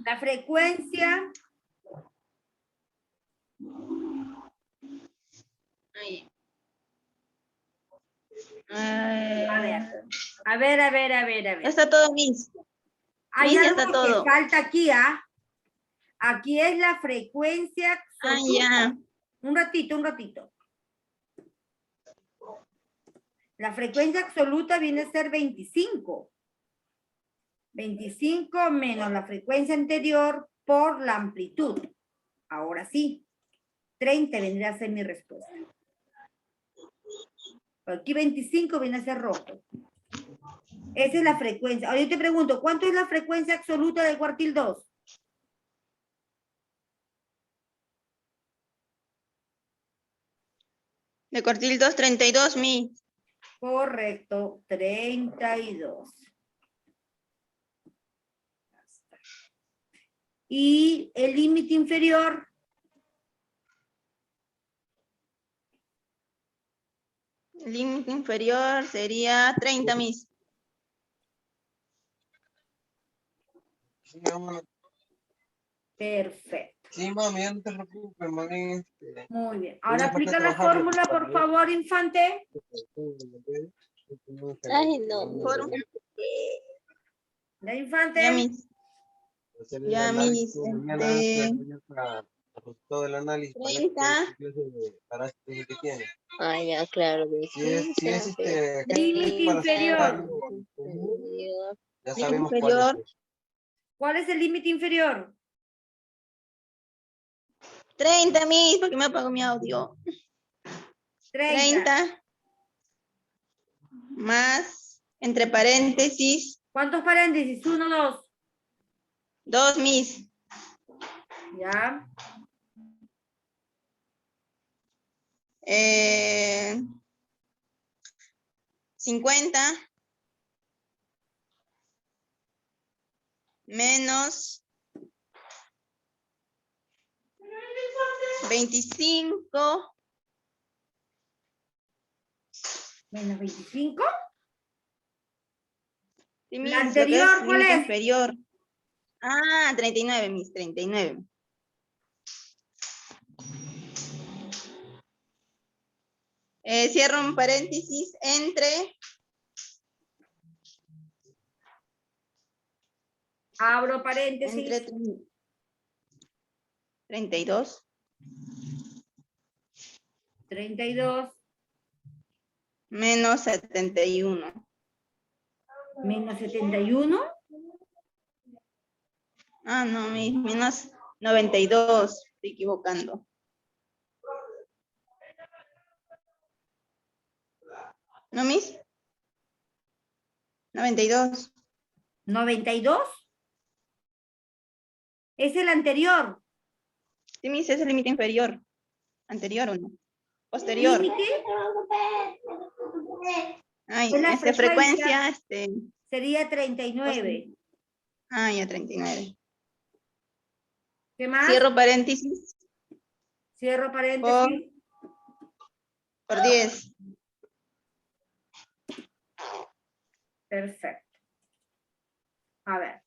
La frecuencia. Ay. A ver. Ya está todo, Miss. Hay Miss, ya algo está que todo. falta aquí, ¿ah? Aquí es la frecuencia absoluta. Ya. Un ratito. La frecuencia absoluta viene a ser 25. 25 menos la frecuencia anterior por la amplitud. Ahora sí. 30 vendría a ser mi respuesta. Aquí 25 viene a ser rojo. Esa es la frecuencia. Ahora yo te pregunto, ¿cuánto es la frecuencia absoluta del cuartil 2? De cuartil 2, 32, Miss. Correcto, 32. Y el límite inferior. El límite inferior sería 30, Miss. Perfecto. Sí, mami, no te preocupes, mami. Muy bien. Ahora aplica la fórmula, por favor, Infante. Ay, no. ¿La Infante? Ya, Miss. Ya, Miss. Todo el análisis. 30. Que tiene. Ah, ya, claro. Si es Límite inferior. Ya Límite sabemos inferior. ¿Cuál es el límite inferior? 30, Miss, porque me apagó mi audio. 30 más, entre paréntesis, ¿Cuántos paréntesis? 1, 2. 2, Miss. Ya. 50 menos 25 Menos 25. sí, La Miss, lo que anterior, es ¿cuál límite es? inferior. Ah, 39, Miss, 39. Cierro un paréntesis entre Abro paréntesis. 32 32 menos 71. menos 71. Ah, no, Miss, menos 92. Estoy equivocando. ¿No, Miss? 92. 92. Es el anterior. Sí, Miss, es el límite inferior. ¿Anterior o no? Posterior. Límite Ay, es la frecuencia, sería 39. Ah, ya 39. ¿Qué más? Cierro paréntesis Cierro paréntesis. por 10. Perfecto. A ver.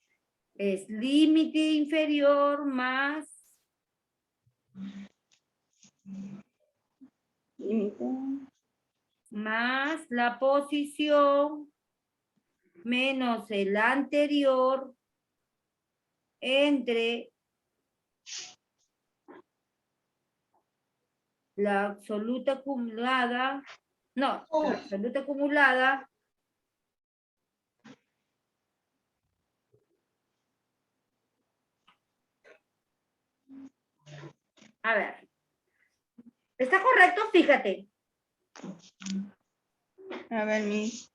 Es límite inferior más Límite. más la posición menos el anterior entre la absoluta acumulada, no, la absoluta acumulada a ver. ¿Está correcto? Fíjate. A ver, Miss.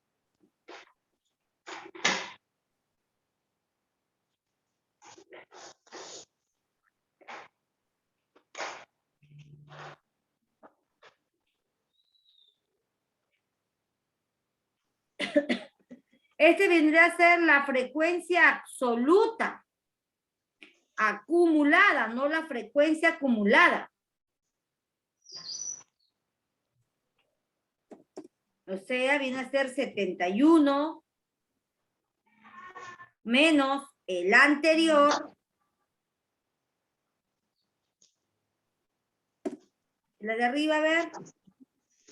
Este vendría a ser la frecuencia absoluta acumulada, no la frecuencia acumulada. O sea, viene a ser 71 menos el anterior. La de arriba, a ver.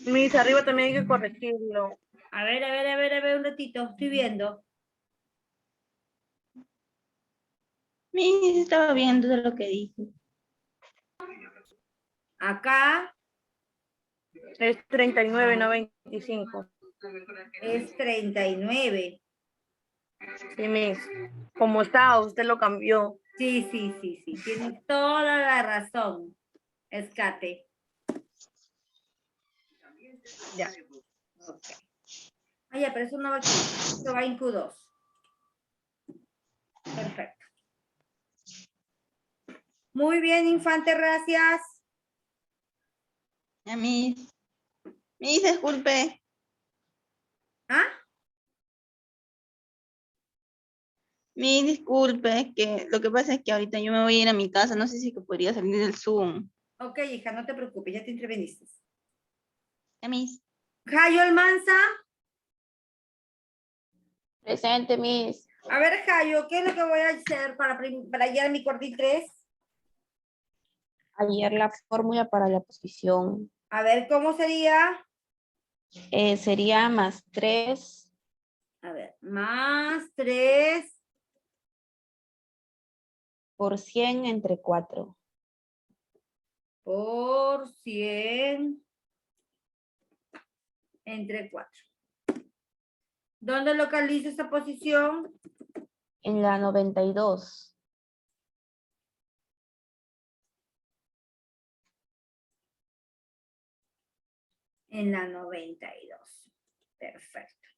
Miss, arriba también hay que corregirlo. A ver, un ratito, estoy viendo. Miss, estaba viendo de lo que dijo. Acá Es 39, no 25. es 39. Sí, Miss. Como está, usted lo cambió. Sí, tienes toda la razón, Escate. Ya. Okay. Ah, ya, pero eso no va aquí. Esto va en Q2. Perfecto. Muy bien, Infante, gracias. A Miss. Miss, disculpe. ¿Ah? Miss, disculpe, que lo que pasa es que ahorita yo me voy a ir a mi casa. No sé si que podría salir del Zoom. Ok, hija, no te preocupes, ya te interveniste. A Miss. Jayo Almanza. Presente, Miss. A ver, Jayo, ¿qué es lo que voy a hacer para hallar mi cuartil 3? Ayer la fórmula para la posición A ver, ¿cómo sería? sería más 3 A ver, más 3 por 100 entre 4. por 100 entre 4. ¿Dónde localizo esta posición? En la 92. En la 92. Perfecto.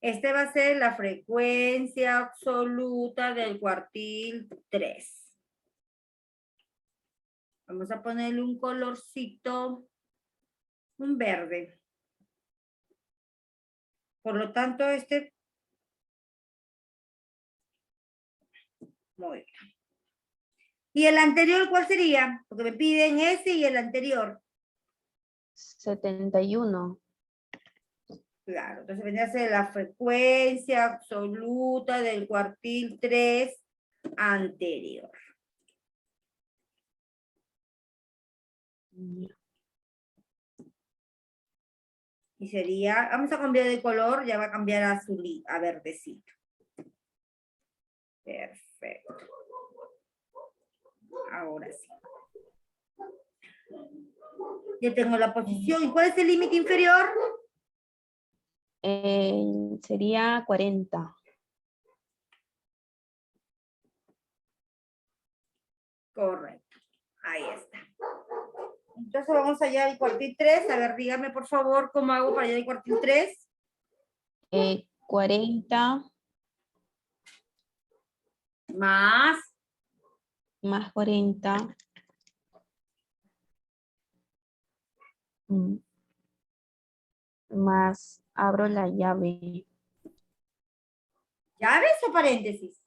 Este va a ser la frecuencia absoluta del cuartil 3. Vamos a ponerle un colorcito, un verde. Por lo tanto, este... Muy bien. ¿Y el anterior cuál sería? Porque me piden ese y el anterior. 71. Claro, entonces vendría a ser la frecuencia absoluta del cuartil 3 anterior. Y sería, vamos a cambiar de color, ya va a cambiar a azul, a verdecito. Perfecto. Ahora sí. Ya tengo la posición. ¿Y cuál es el límite inferior? Sería 40. Correcto. Ahí está. Entonces vamos allá al cuartil 3. A ver, dígame por favor cómo hago para allá al cuartil 3. 40 Más. más 40. Más, abro la llave. ¿Llaves o paréntesis?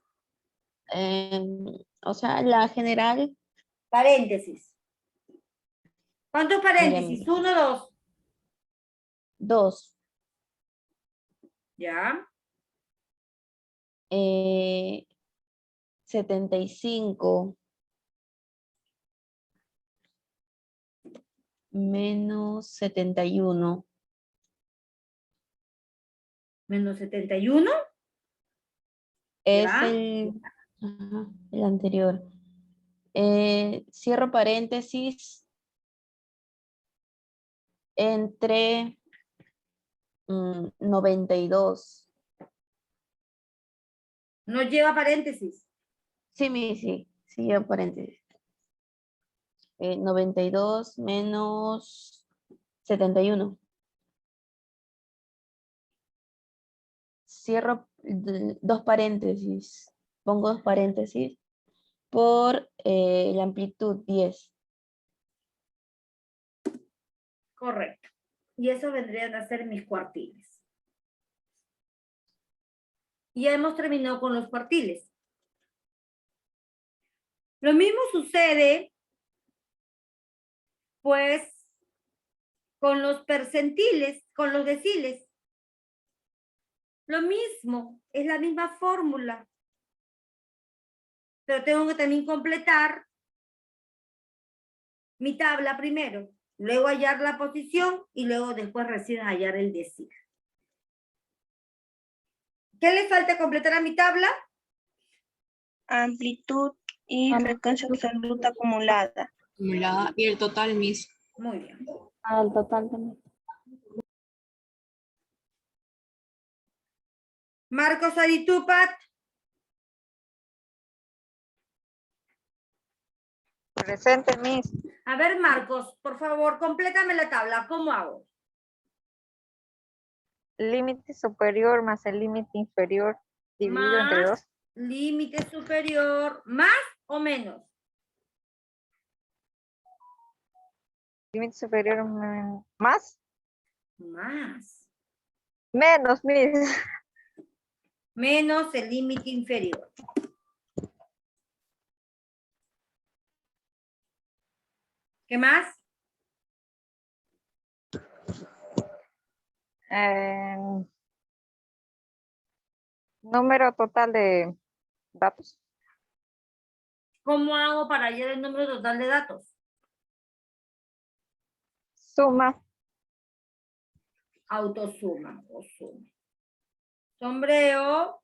O sea, la general. Paréntesis. ¿Cuántos paréntesis? Mira. 1, 2. 2. ¿Ya? 75 menos 71. Menos 71. Es ¿Ya? el anterior. Cierro paréntesis entre 92. No lleva paréntesis. Sí, llevo paréntesis. 92 menos 71. Cierro dos paréntesis. Pongo 2 paréntesis por la amplitud 10. Correcto. Y eso vendrían a ser mis cuartiles. Y ya hemos terminado con los cuartiles. Lo mismo sucede, pues, con los percentiles, con los deciles. Lo mismo, es la misma fórmula. Pero tengo que también completar mi tabla primero, luego hallar la posición y luego después recién hallar el decil. ¿Qué le falta completar a mi tabla? Amplitud y frecuencia absoluta acumulada. Y el total mismo. Muy bien. El total también. Marcos Aritupat. Presente, Miss. A ver, Marcos, por favor, complétame la tabla. ¿Cómo hago? Límite superior más el límite inferior dividido entre 2. Límite superior, ¿más o menos? Límite superior más. Más. Menos, Miss. Menos el límite inferior. ¿Qué más? Número total de datos. ¿Cómo hago para hallar el número total de datos? Suma. Autosuma o suma. Sombreo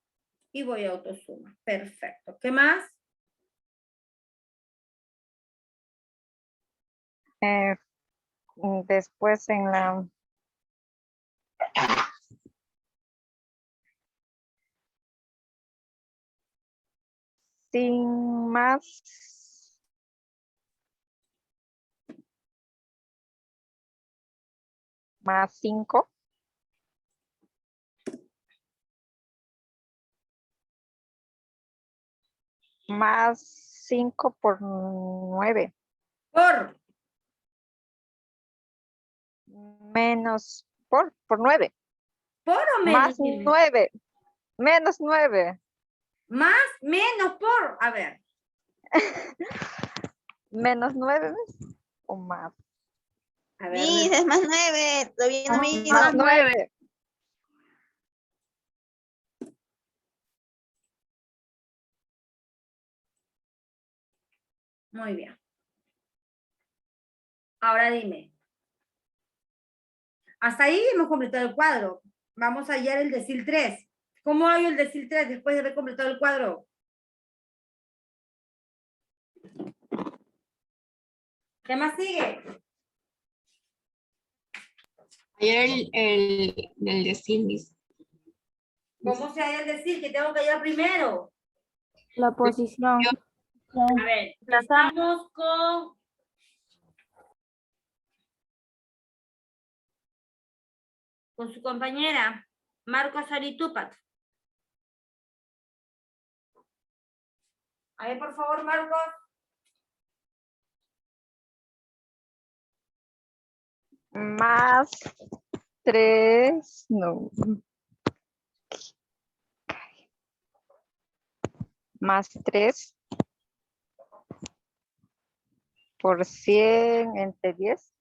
y voy a autosuma. Perfecto. ¿Qué más? Después en la sin más más 5 más 5 por 9 Por. menos por 9 ¿Por o menos? más 9 menos 9 Más, menos, por. A ver. menos 9 o más. A ver. Miss, es más 9. Todavía no me Más iba. 9. Muy bien. Ahora dime. Hasta ahí hemos completado el cuadro. Vamos a hallar el decil 3. ¿Cómo hallo el decil 3 después de haber completado el cuadro? ¿Qué más sigue? Ayer el decir, Miss. ¿Cómo se halla el decil? ¿Qué tengo que hallar primero? La posición. A ver, estamos con su compañera, Marcos Aritupac. A ver, por favor, Marcos. Más 3, no. Más 3 por 100 entre 10.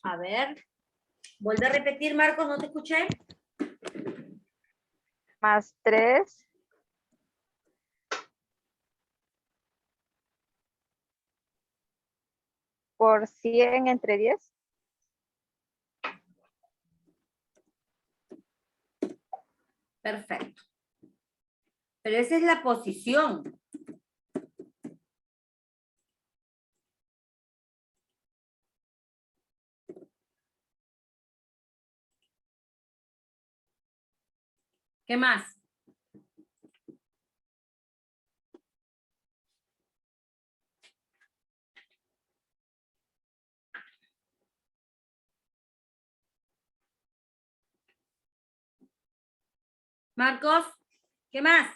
A ver. Vuelve a repetir, Marcos, no te escuché. Más 3 por 100 entre 10. Perfecto. Pero esa es la posición. ¿Qué más? Marcos, ¿qué más?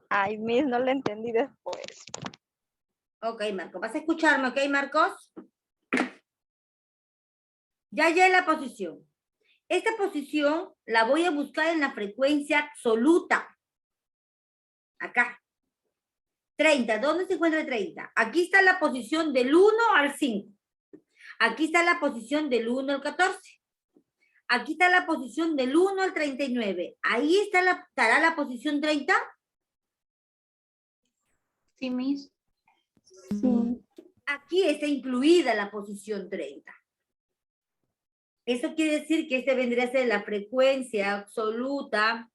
Ay, Miss, no le entendí después. Ok, Marcos, vas a escucharme, ¿ok, Marcos? Ya hallé la posición. Esta posición la voy a buscar en la frecuencia absoluta. Acá. 30, ¿dónde se encuentra el 30? Aquí está la posición del 1 al 5. Aquí está la posición del 1 al 14. Aquí está la posición del 1 al 39. Ahí estará la posición 30. Sí, Miss. Sí. Aquí está incluida la posición 30. Eso quiere decir que este vendría a ser la frecuencia absoluta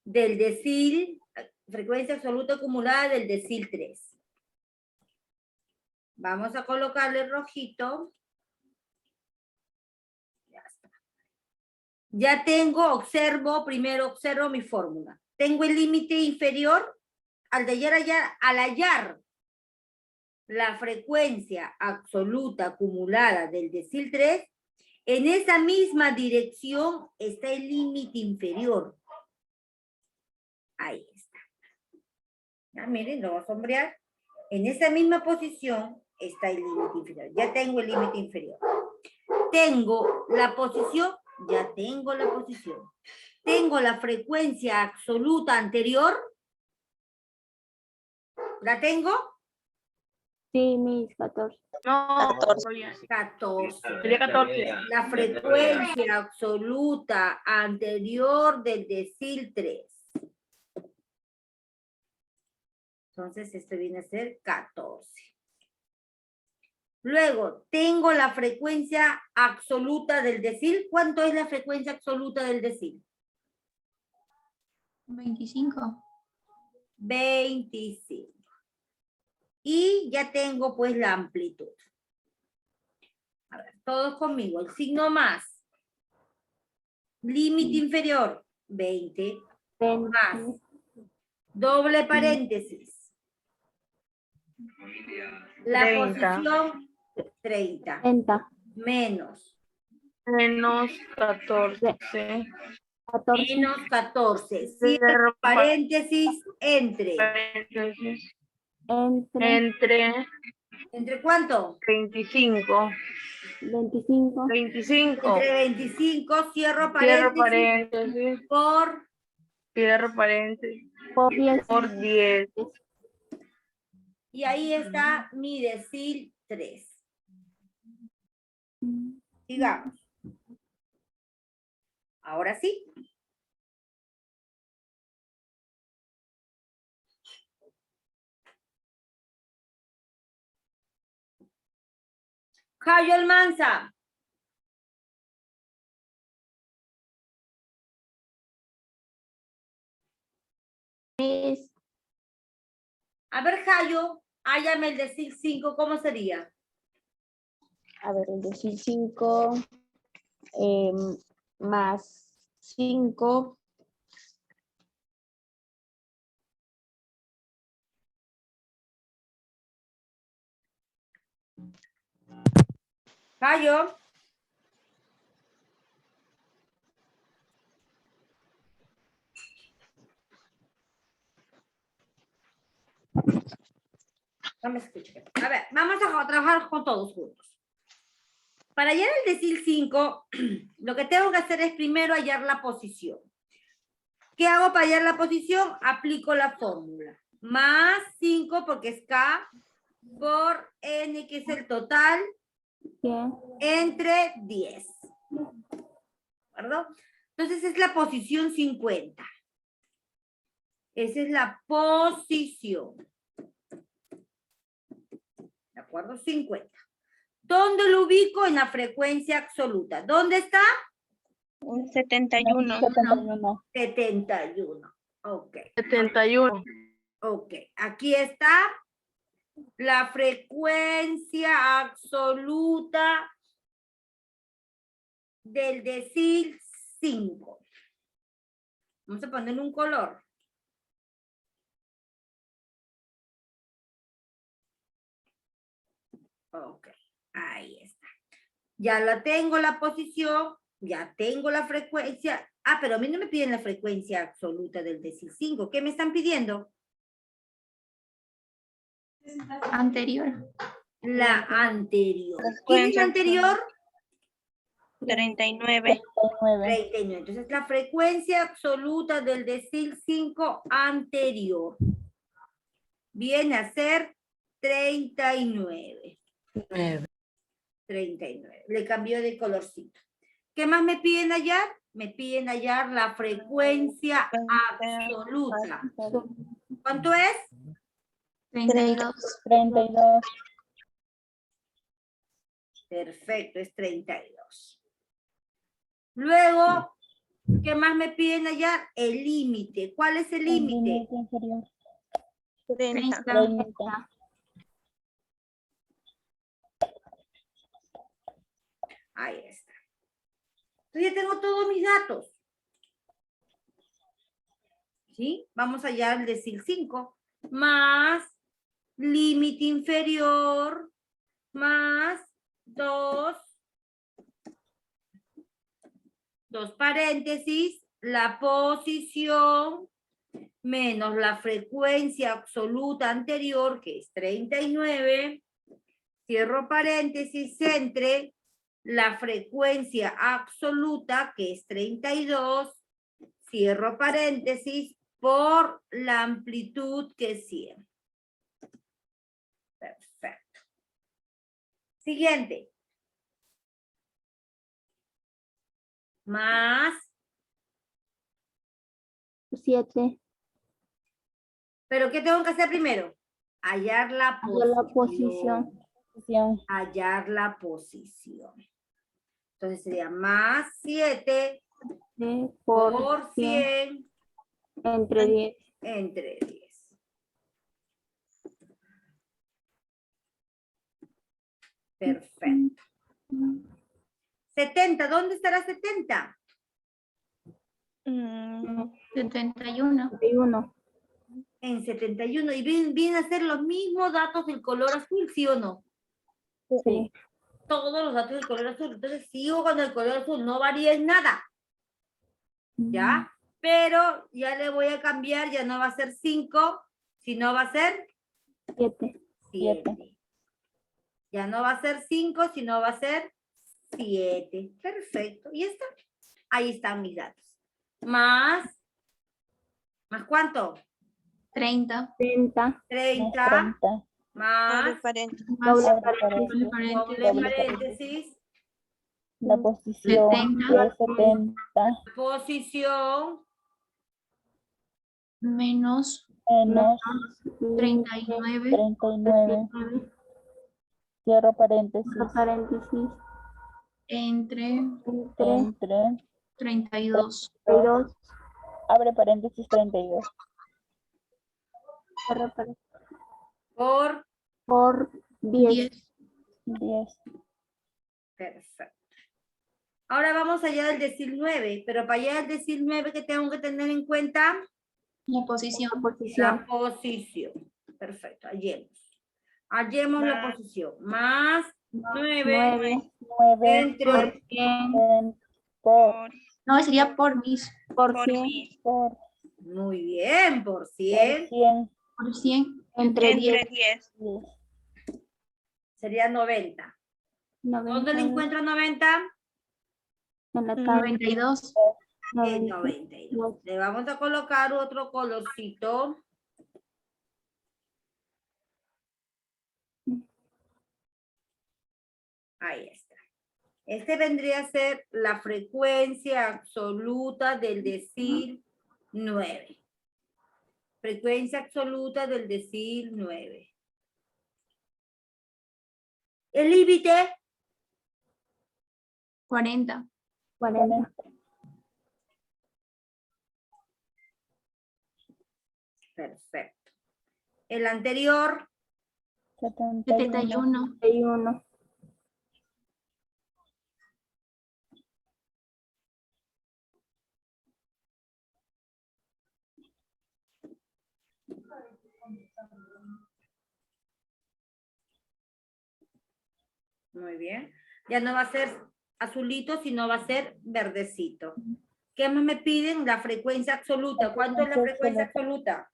del decil, frecuencia absoluta acumulada del decil 3. Vamos a colocarle rojito. Ya está. Ya tengo, primero observo mi fórmula. Tengo el límite inferior al hallar la frecuencia absoluta acumulada del decil 3. En esa misma dirección está el límite inferior. Ahí está. Ya, miren, lo voy a sombrear. En esa misma posición está el límite inferior. Ya tengo el límite inferior. Tengo la posición. Ya tengo la posición. Tengo la frecuencia absoluta anterior. ¿La tengo? Sí, Miss, 14. No, 14. sería 14. La frecuencia absoluta anterior del decil 3. Entonces, esto viene a ser 14. Luego, tengo la frecuencia absoluta del decil. ¿Cuánto es la frecuencia absoluta del decil? 25. 25. Y ya tengo, pues, la amplitud. A ver, todos conmigo. El signo más. Límite inferior, 20. Más. Doble paréntesis. La 30. posición, 30. 30. Menos. Menos 14. 14. Menos 14. Cierro Cierro paréntesis entre. paréntesis. Entre ¿Entre cuánto? 25. 25. 25. Entre 25, cierro Cierro paréntesis, paréntesis. por Cierro paréntesis. Por 10. Por 10. y ahí está mi decil 3. Sigamos. Ahora sí. Jayo Almanza. Miss, A ver, Jayo, hállame el decil 5, ¿cómo sería? a ver, el decir 5 más 5 Jayo. No me escucho. A ver, vamos a trabajar con todos juntos. Para hallar el decil 5, lo que tengo que hacer es primero hallar la posición. ¿Qué hago para hallar la posición? Aplico la fórmula. Más 5, porque es K, por N, que es el total, entre 10. ¿De acuerdo? Entonces es la posición 50. Esa es la posición. ¿De acuerdo? 50. ¿Dónde lo ubico? En la frecuencia absoluta. ¿Dónde está? 71. 71. Ok. 71. Ok. Aquí está la frecuencia absoluta del decil 5. Vamos a ponerle un color. Ok, ahí está. Ya la tengo la posición, ya tengo la frecuencia. Ah, pero a mí no me piden la frecuencia absoluta del decil 5. ¿Qué me están pidiendo? Anterior. La anterior. ¿Quién es la anterior? 39. 39. Entonces, la frecuencia absoluta del decil 5 anterior viene a ser 39. 39. Le cambió de colorcito. ¿Qué más me piden hallar? Me piden hallar la frecuencia absoluta. ¿Cuánto es? 32. 32. Perfecto, es 32. Luego, ¿qué más me piden hallar? El límite. ¿Cuál es el límite? Inferior. 30. 30. Ahí está. Entonces ya tengo todos mis datos. ¿Sí? Vamos a hallar el decil 5. Más límite inferior más 2 paréntesis, la posición menos la frecuencia absoluta anterior, que es 39, cierro paréntesis, entre la frecuencia absoluta, que es 32, cierro paréntesis, por la amplitud, que es 100. Perfecto. Siguiente. Más 7. ¿Pero qué tengo que hacer primero? Hallar la posición. Hallar la posición. Entonces sería más 7 por 100 entre 10. Entre 10. Perfecto. 70, ¿dónde estará 70? 71. En 71. Y vienen a ser los mismos datos del color azul, ¿sí o no? Sí. todos los datos del color azul. Entonces sigo con el color azul, no varía en nada. ¿Ya? Pero ya le voy a cambiar, ya no va a ser 5, sino va a ser 7. 7. Ya no va a ser 5, sino va a ser 7. Perfecto. ¿Y está? Ahí están mis datos. ¿Más cuánto? 30. 30. 30. Más Abre paréntesis. Doble Doble paréntesis. doble paréntesis. La posición 70. es 70 Posición Menos menos 39. 39. Cierro paréntesis. Entre Entre 32. 32. Abre paréntesis 32. Cierro paréntesis. por... Por 10. 10. 10. Perfecto. Ahora vamos allá del decil 9, pero para allá del decil 9, ¿qué tengo que tener en cuenta? La posición. La posición. Perfecto, hallemos. Hallemos la posición. Más 9 9 entre... por No, sería por mis. por 100 por Muy bien, por 100 100 Por 100. entre 10. 10. sería 90. ¿Dónde le encuentro 90? En la tabla. 92. En 92. Le vamos a colocar otro colorcito. Ahí está. Este vendría a ser la frecuencia absoluta del decil 9. Frecuencia absoluta del decil 9. El límite, 40. 40. perfecto. El anterior, 71. 71. muy bien. Ya no va a ser azulito, sino va a ser verdecito. ¿Qué más me piden? La frecuencia absoluta. ¿Cuánto es la frecuencia absoluta?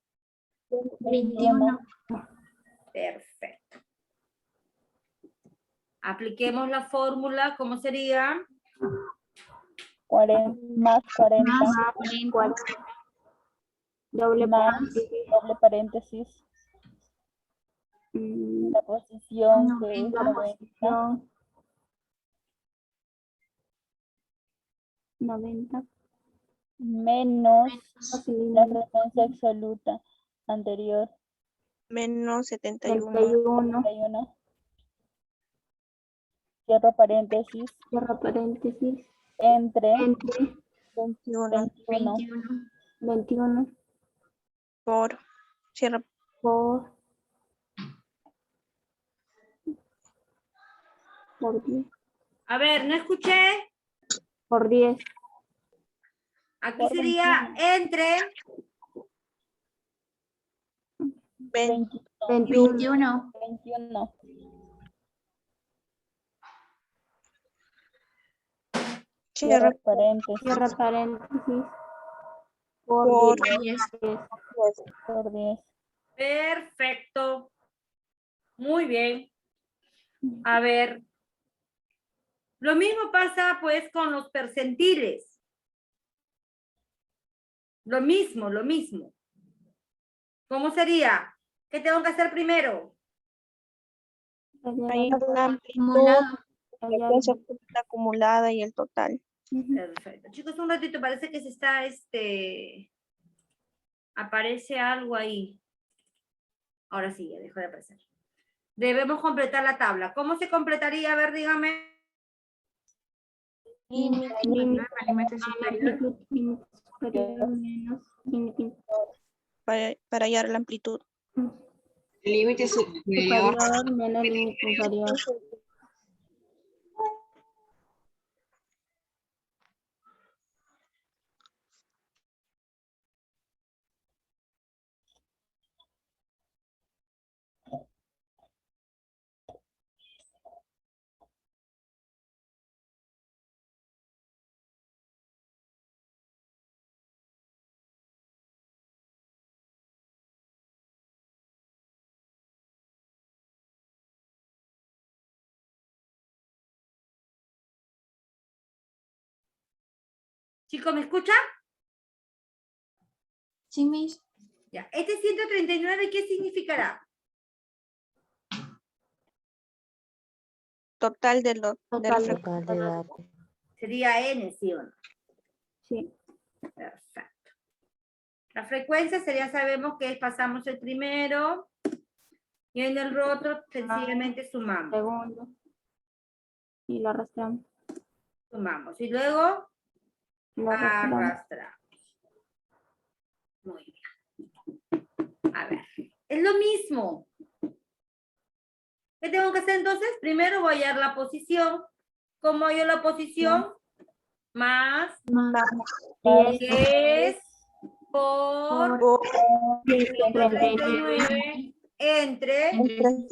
21. Perfecto. Apliquemos la fórmula. ¿Cómo sería? 40 más 40 Más 40. doble paréntesis. La posición que es 90 menos la frecuencia absoluta anterior Menos 71. 71. Cierro paréntesis entre 21. 21 Por. Cierra. por 10. A ver, no escuché. Por 10. Aquí sería entre 21. 21. Cierra. Cierra paréntesis. Por 10. Por 10. Perfecto. Muy bien. A ver. Lo mismo pasa pues con los percentiles. Lo mismo, lo mismo. ¿Cómo sería? ¿Qué tengo que hacer primero? Ahí la amplitud, Acumulado. la frecuencia absoluta acumulada y el total. Perfecto. Chicos, un ratito, parece que se está, aparece algo ahí. Ahora sí, ya dejó de aparecer. Debemos completar la tabla. ¿Cómo se completaría? A ver, dígame. Límite superior. Para hallar la amplitud. Límite superior. Menos límite inferior. Chicos, ¿me escuchan? Sí, Miss. Ya. Este 139, ¿qué significará? Total de los Total. Total de datos. Sería n, ¿sí o no? Sí. Perfecto. La frecuencia sería, sabemos que pasamos el primero y en el otro sencillamente sumamos. Segundo. Y lo arrastramos. Sumamos. Y luego Lo arrastramos. arrastramos. Muy bien. A ver, es lo mismo. ¿Qué tengo que hacer entonces? Primero voy a hallar la posición. ¿Cómo hallo la posición? Más Más 10 por 139 entre... 100.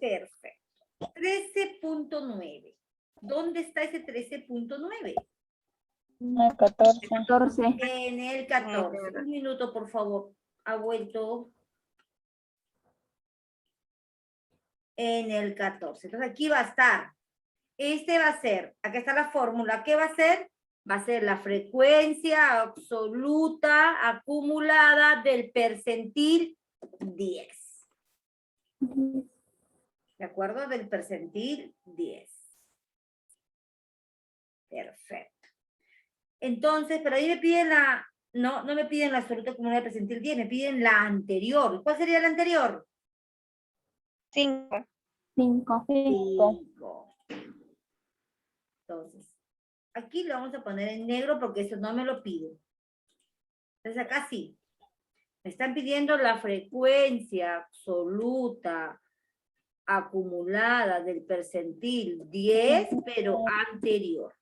Perfecto. 13.9. ¿Dónde está ese 13.9? 14. En el 14. Un minuto, por favor. Ha vuelto. En el 14. Entonces aquí va a estar. Este va a ser, acá está la fórmula. ¿Qué va a ser? Va a ser la frecuencia absoluta acumulada del percentil 10. ¿De acuerdo? Del percentil 10. Perfecto. Entonces, pero ahí me piden la... No me piden la absoluta acumulada del percentil 10, me piden la anterior. ¿Cuál sería la anterior? 5. 5. 5. Entonces, aquí lo vamos a poner en negro porque eso no me lo piden. Entonces acá sí. Me están pidiendo la frecuencia absoluta acumulada del percentil 10, pero anterior.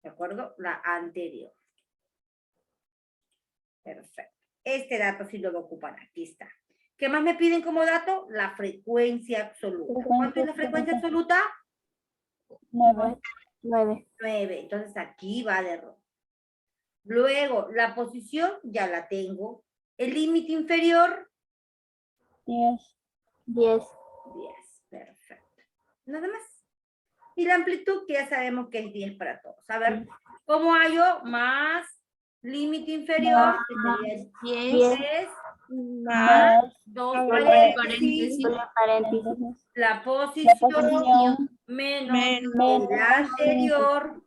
¿De acuerdo? La anterior. Perfecto. Este dato sí lo voy a ocupar. Aquí está. ¿Qué más me piden como dato? La frecuencia absoluta. ¿Cuánto es la frecuencia absoluta? 9. 9. Entonces aquí va de error. Luego, la posición ya la tengo. El límite inferior. 10. 10. Perfecto. Nada más. Y la amplitud que ya sabemos que es 10 para todos. A ver, ¿cómo hallo? Más límite inferior. Que sería 10 más 2 paréntesis. La posición menos la anterior.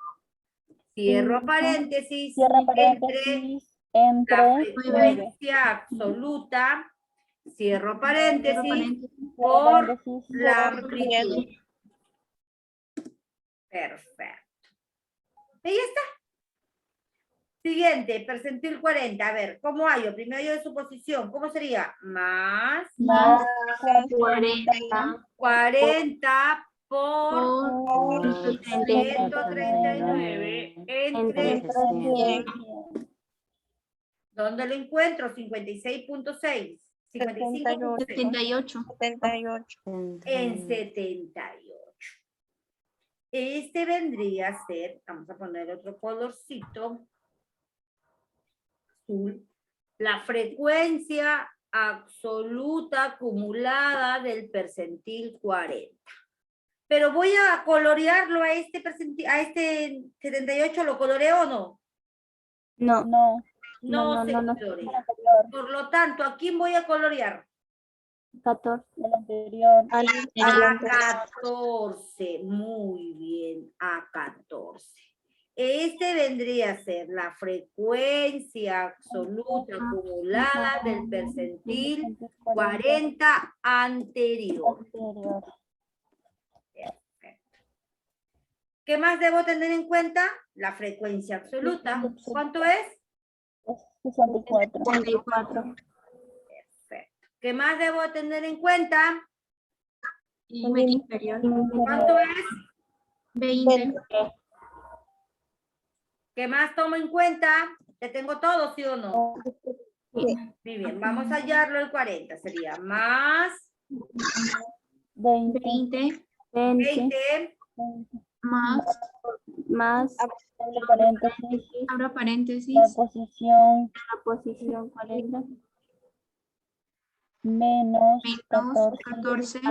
Cierro paréntesis. Entre la frecuencia absoluta. Cierro paréntesis. Por la amplitud. Perfecto. Y ya está. Siguiente, percentil 40. A ver, ¿cómo hallo? Primero hallo de su posición. ¿Cómo sería? Más 40 por 139 entre 100. ¿Dónde lo encuentro? 56.6. 55.6. 78. En 78. Este vendría a ser, vamos a poner otro colorcito, azul, la frecuencia absoluta acumulada del percentil 40. Pero voy a colorearlo a este percentil, a este 78, ¿lo coloreo o no? No se colorea. Por lo tanto, ¿a quién voy a colorear? 14. A 14. Muy bien, a 14. Este vendría a ser la frecuencia absoluta acumulada del percentil 40 anterior. Perfecto. ¿Qué más debo tener en cuenta? La frecuencia absoluta. ¿Cuánto es? 64. Perfecto. ¿Qué más debo tener en cuenta? Límite inferior. ¿Cuánto es? 20. ¿Qué más tomo en cuenta? ¿Te tengo todo, sí o no? Sí. Muy bien, vamos a hallarlo el 40. Sería más 20. 20 Más abro paréntesis, la posición 40 menos 14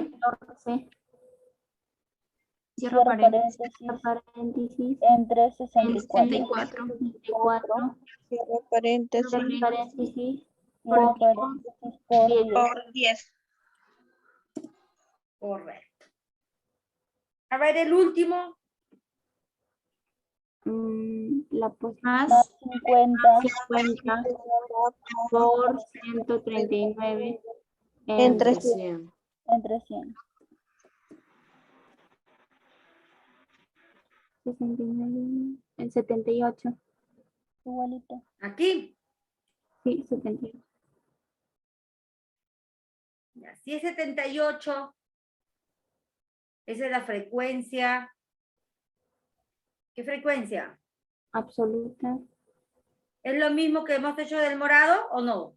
Cierro paréntesis, entre 64. Cierro paréntesis. Por Por 10. Correcto. A ver, el último. La posición Más 50 por 139 Entre 100. entre 100. 69, el 78. Igualito. Aquí. Sí, 78. Ya, si es 78, esa es la frecuencia. ¿Qué frecuencia? Absoluta. ¿Es lo mismo que hemos hecho del morado o no?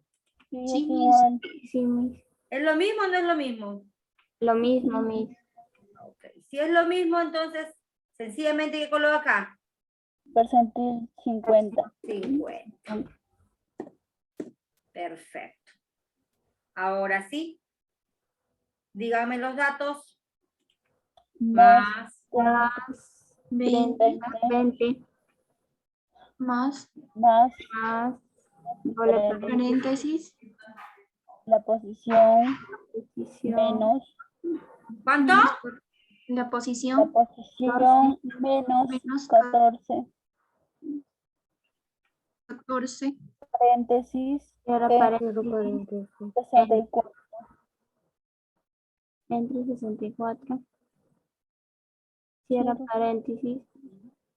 Sí, es igual. Sí, Miss. ¿Es lo mismo o no es lo mismo? Lo mismo, Miss. Ok. Si es lo mismo, entonces, sencillamente, ¿qué coloco acá? Percentil 50. 50. Perfecto. Ahora sí. Dígame los datos. Más. 20. Más Doble paréntesis. la posición menos ¿Cuánto? La posición menos 14 14. paréntesis Cierra paréntesis. 64 entre 64 cierra paréntesis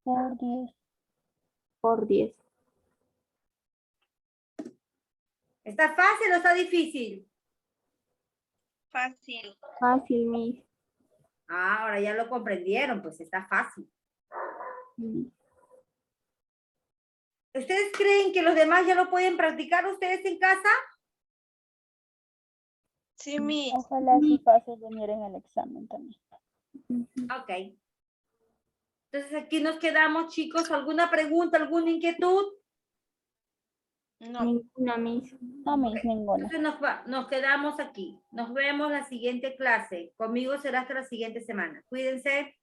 por 10. ¿Está fácil o está difícil? Fácil. Fácil, Miss. Ah, ahora ya lo comprendieron, pues está fácil. ¿Ustedes creen que los demás ya lo pueden practicar ustedes en casa? Sí, Miss. Ojalá sí fácil venir en el examen también. Ok. Entonces aquí nos quedamos, chicos. ¿Alguna pregunta, alguna inquietud? No. Ninguna, Miss. No, Miss, ninguna. Entonces nos quedamos aquí. Nos vemos la siguiente clase. Conmigo será hasta la siguiente semana. Cuídense.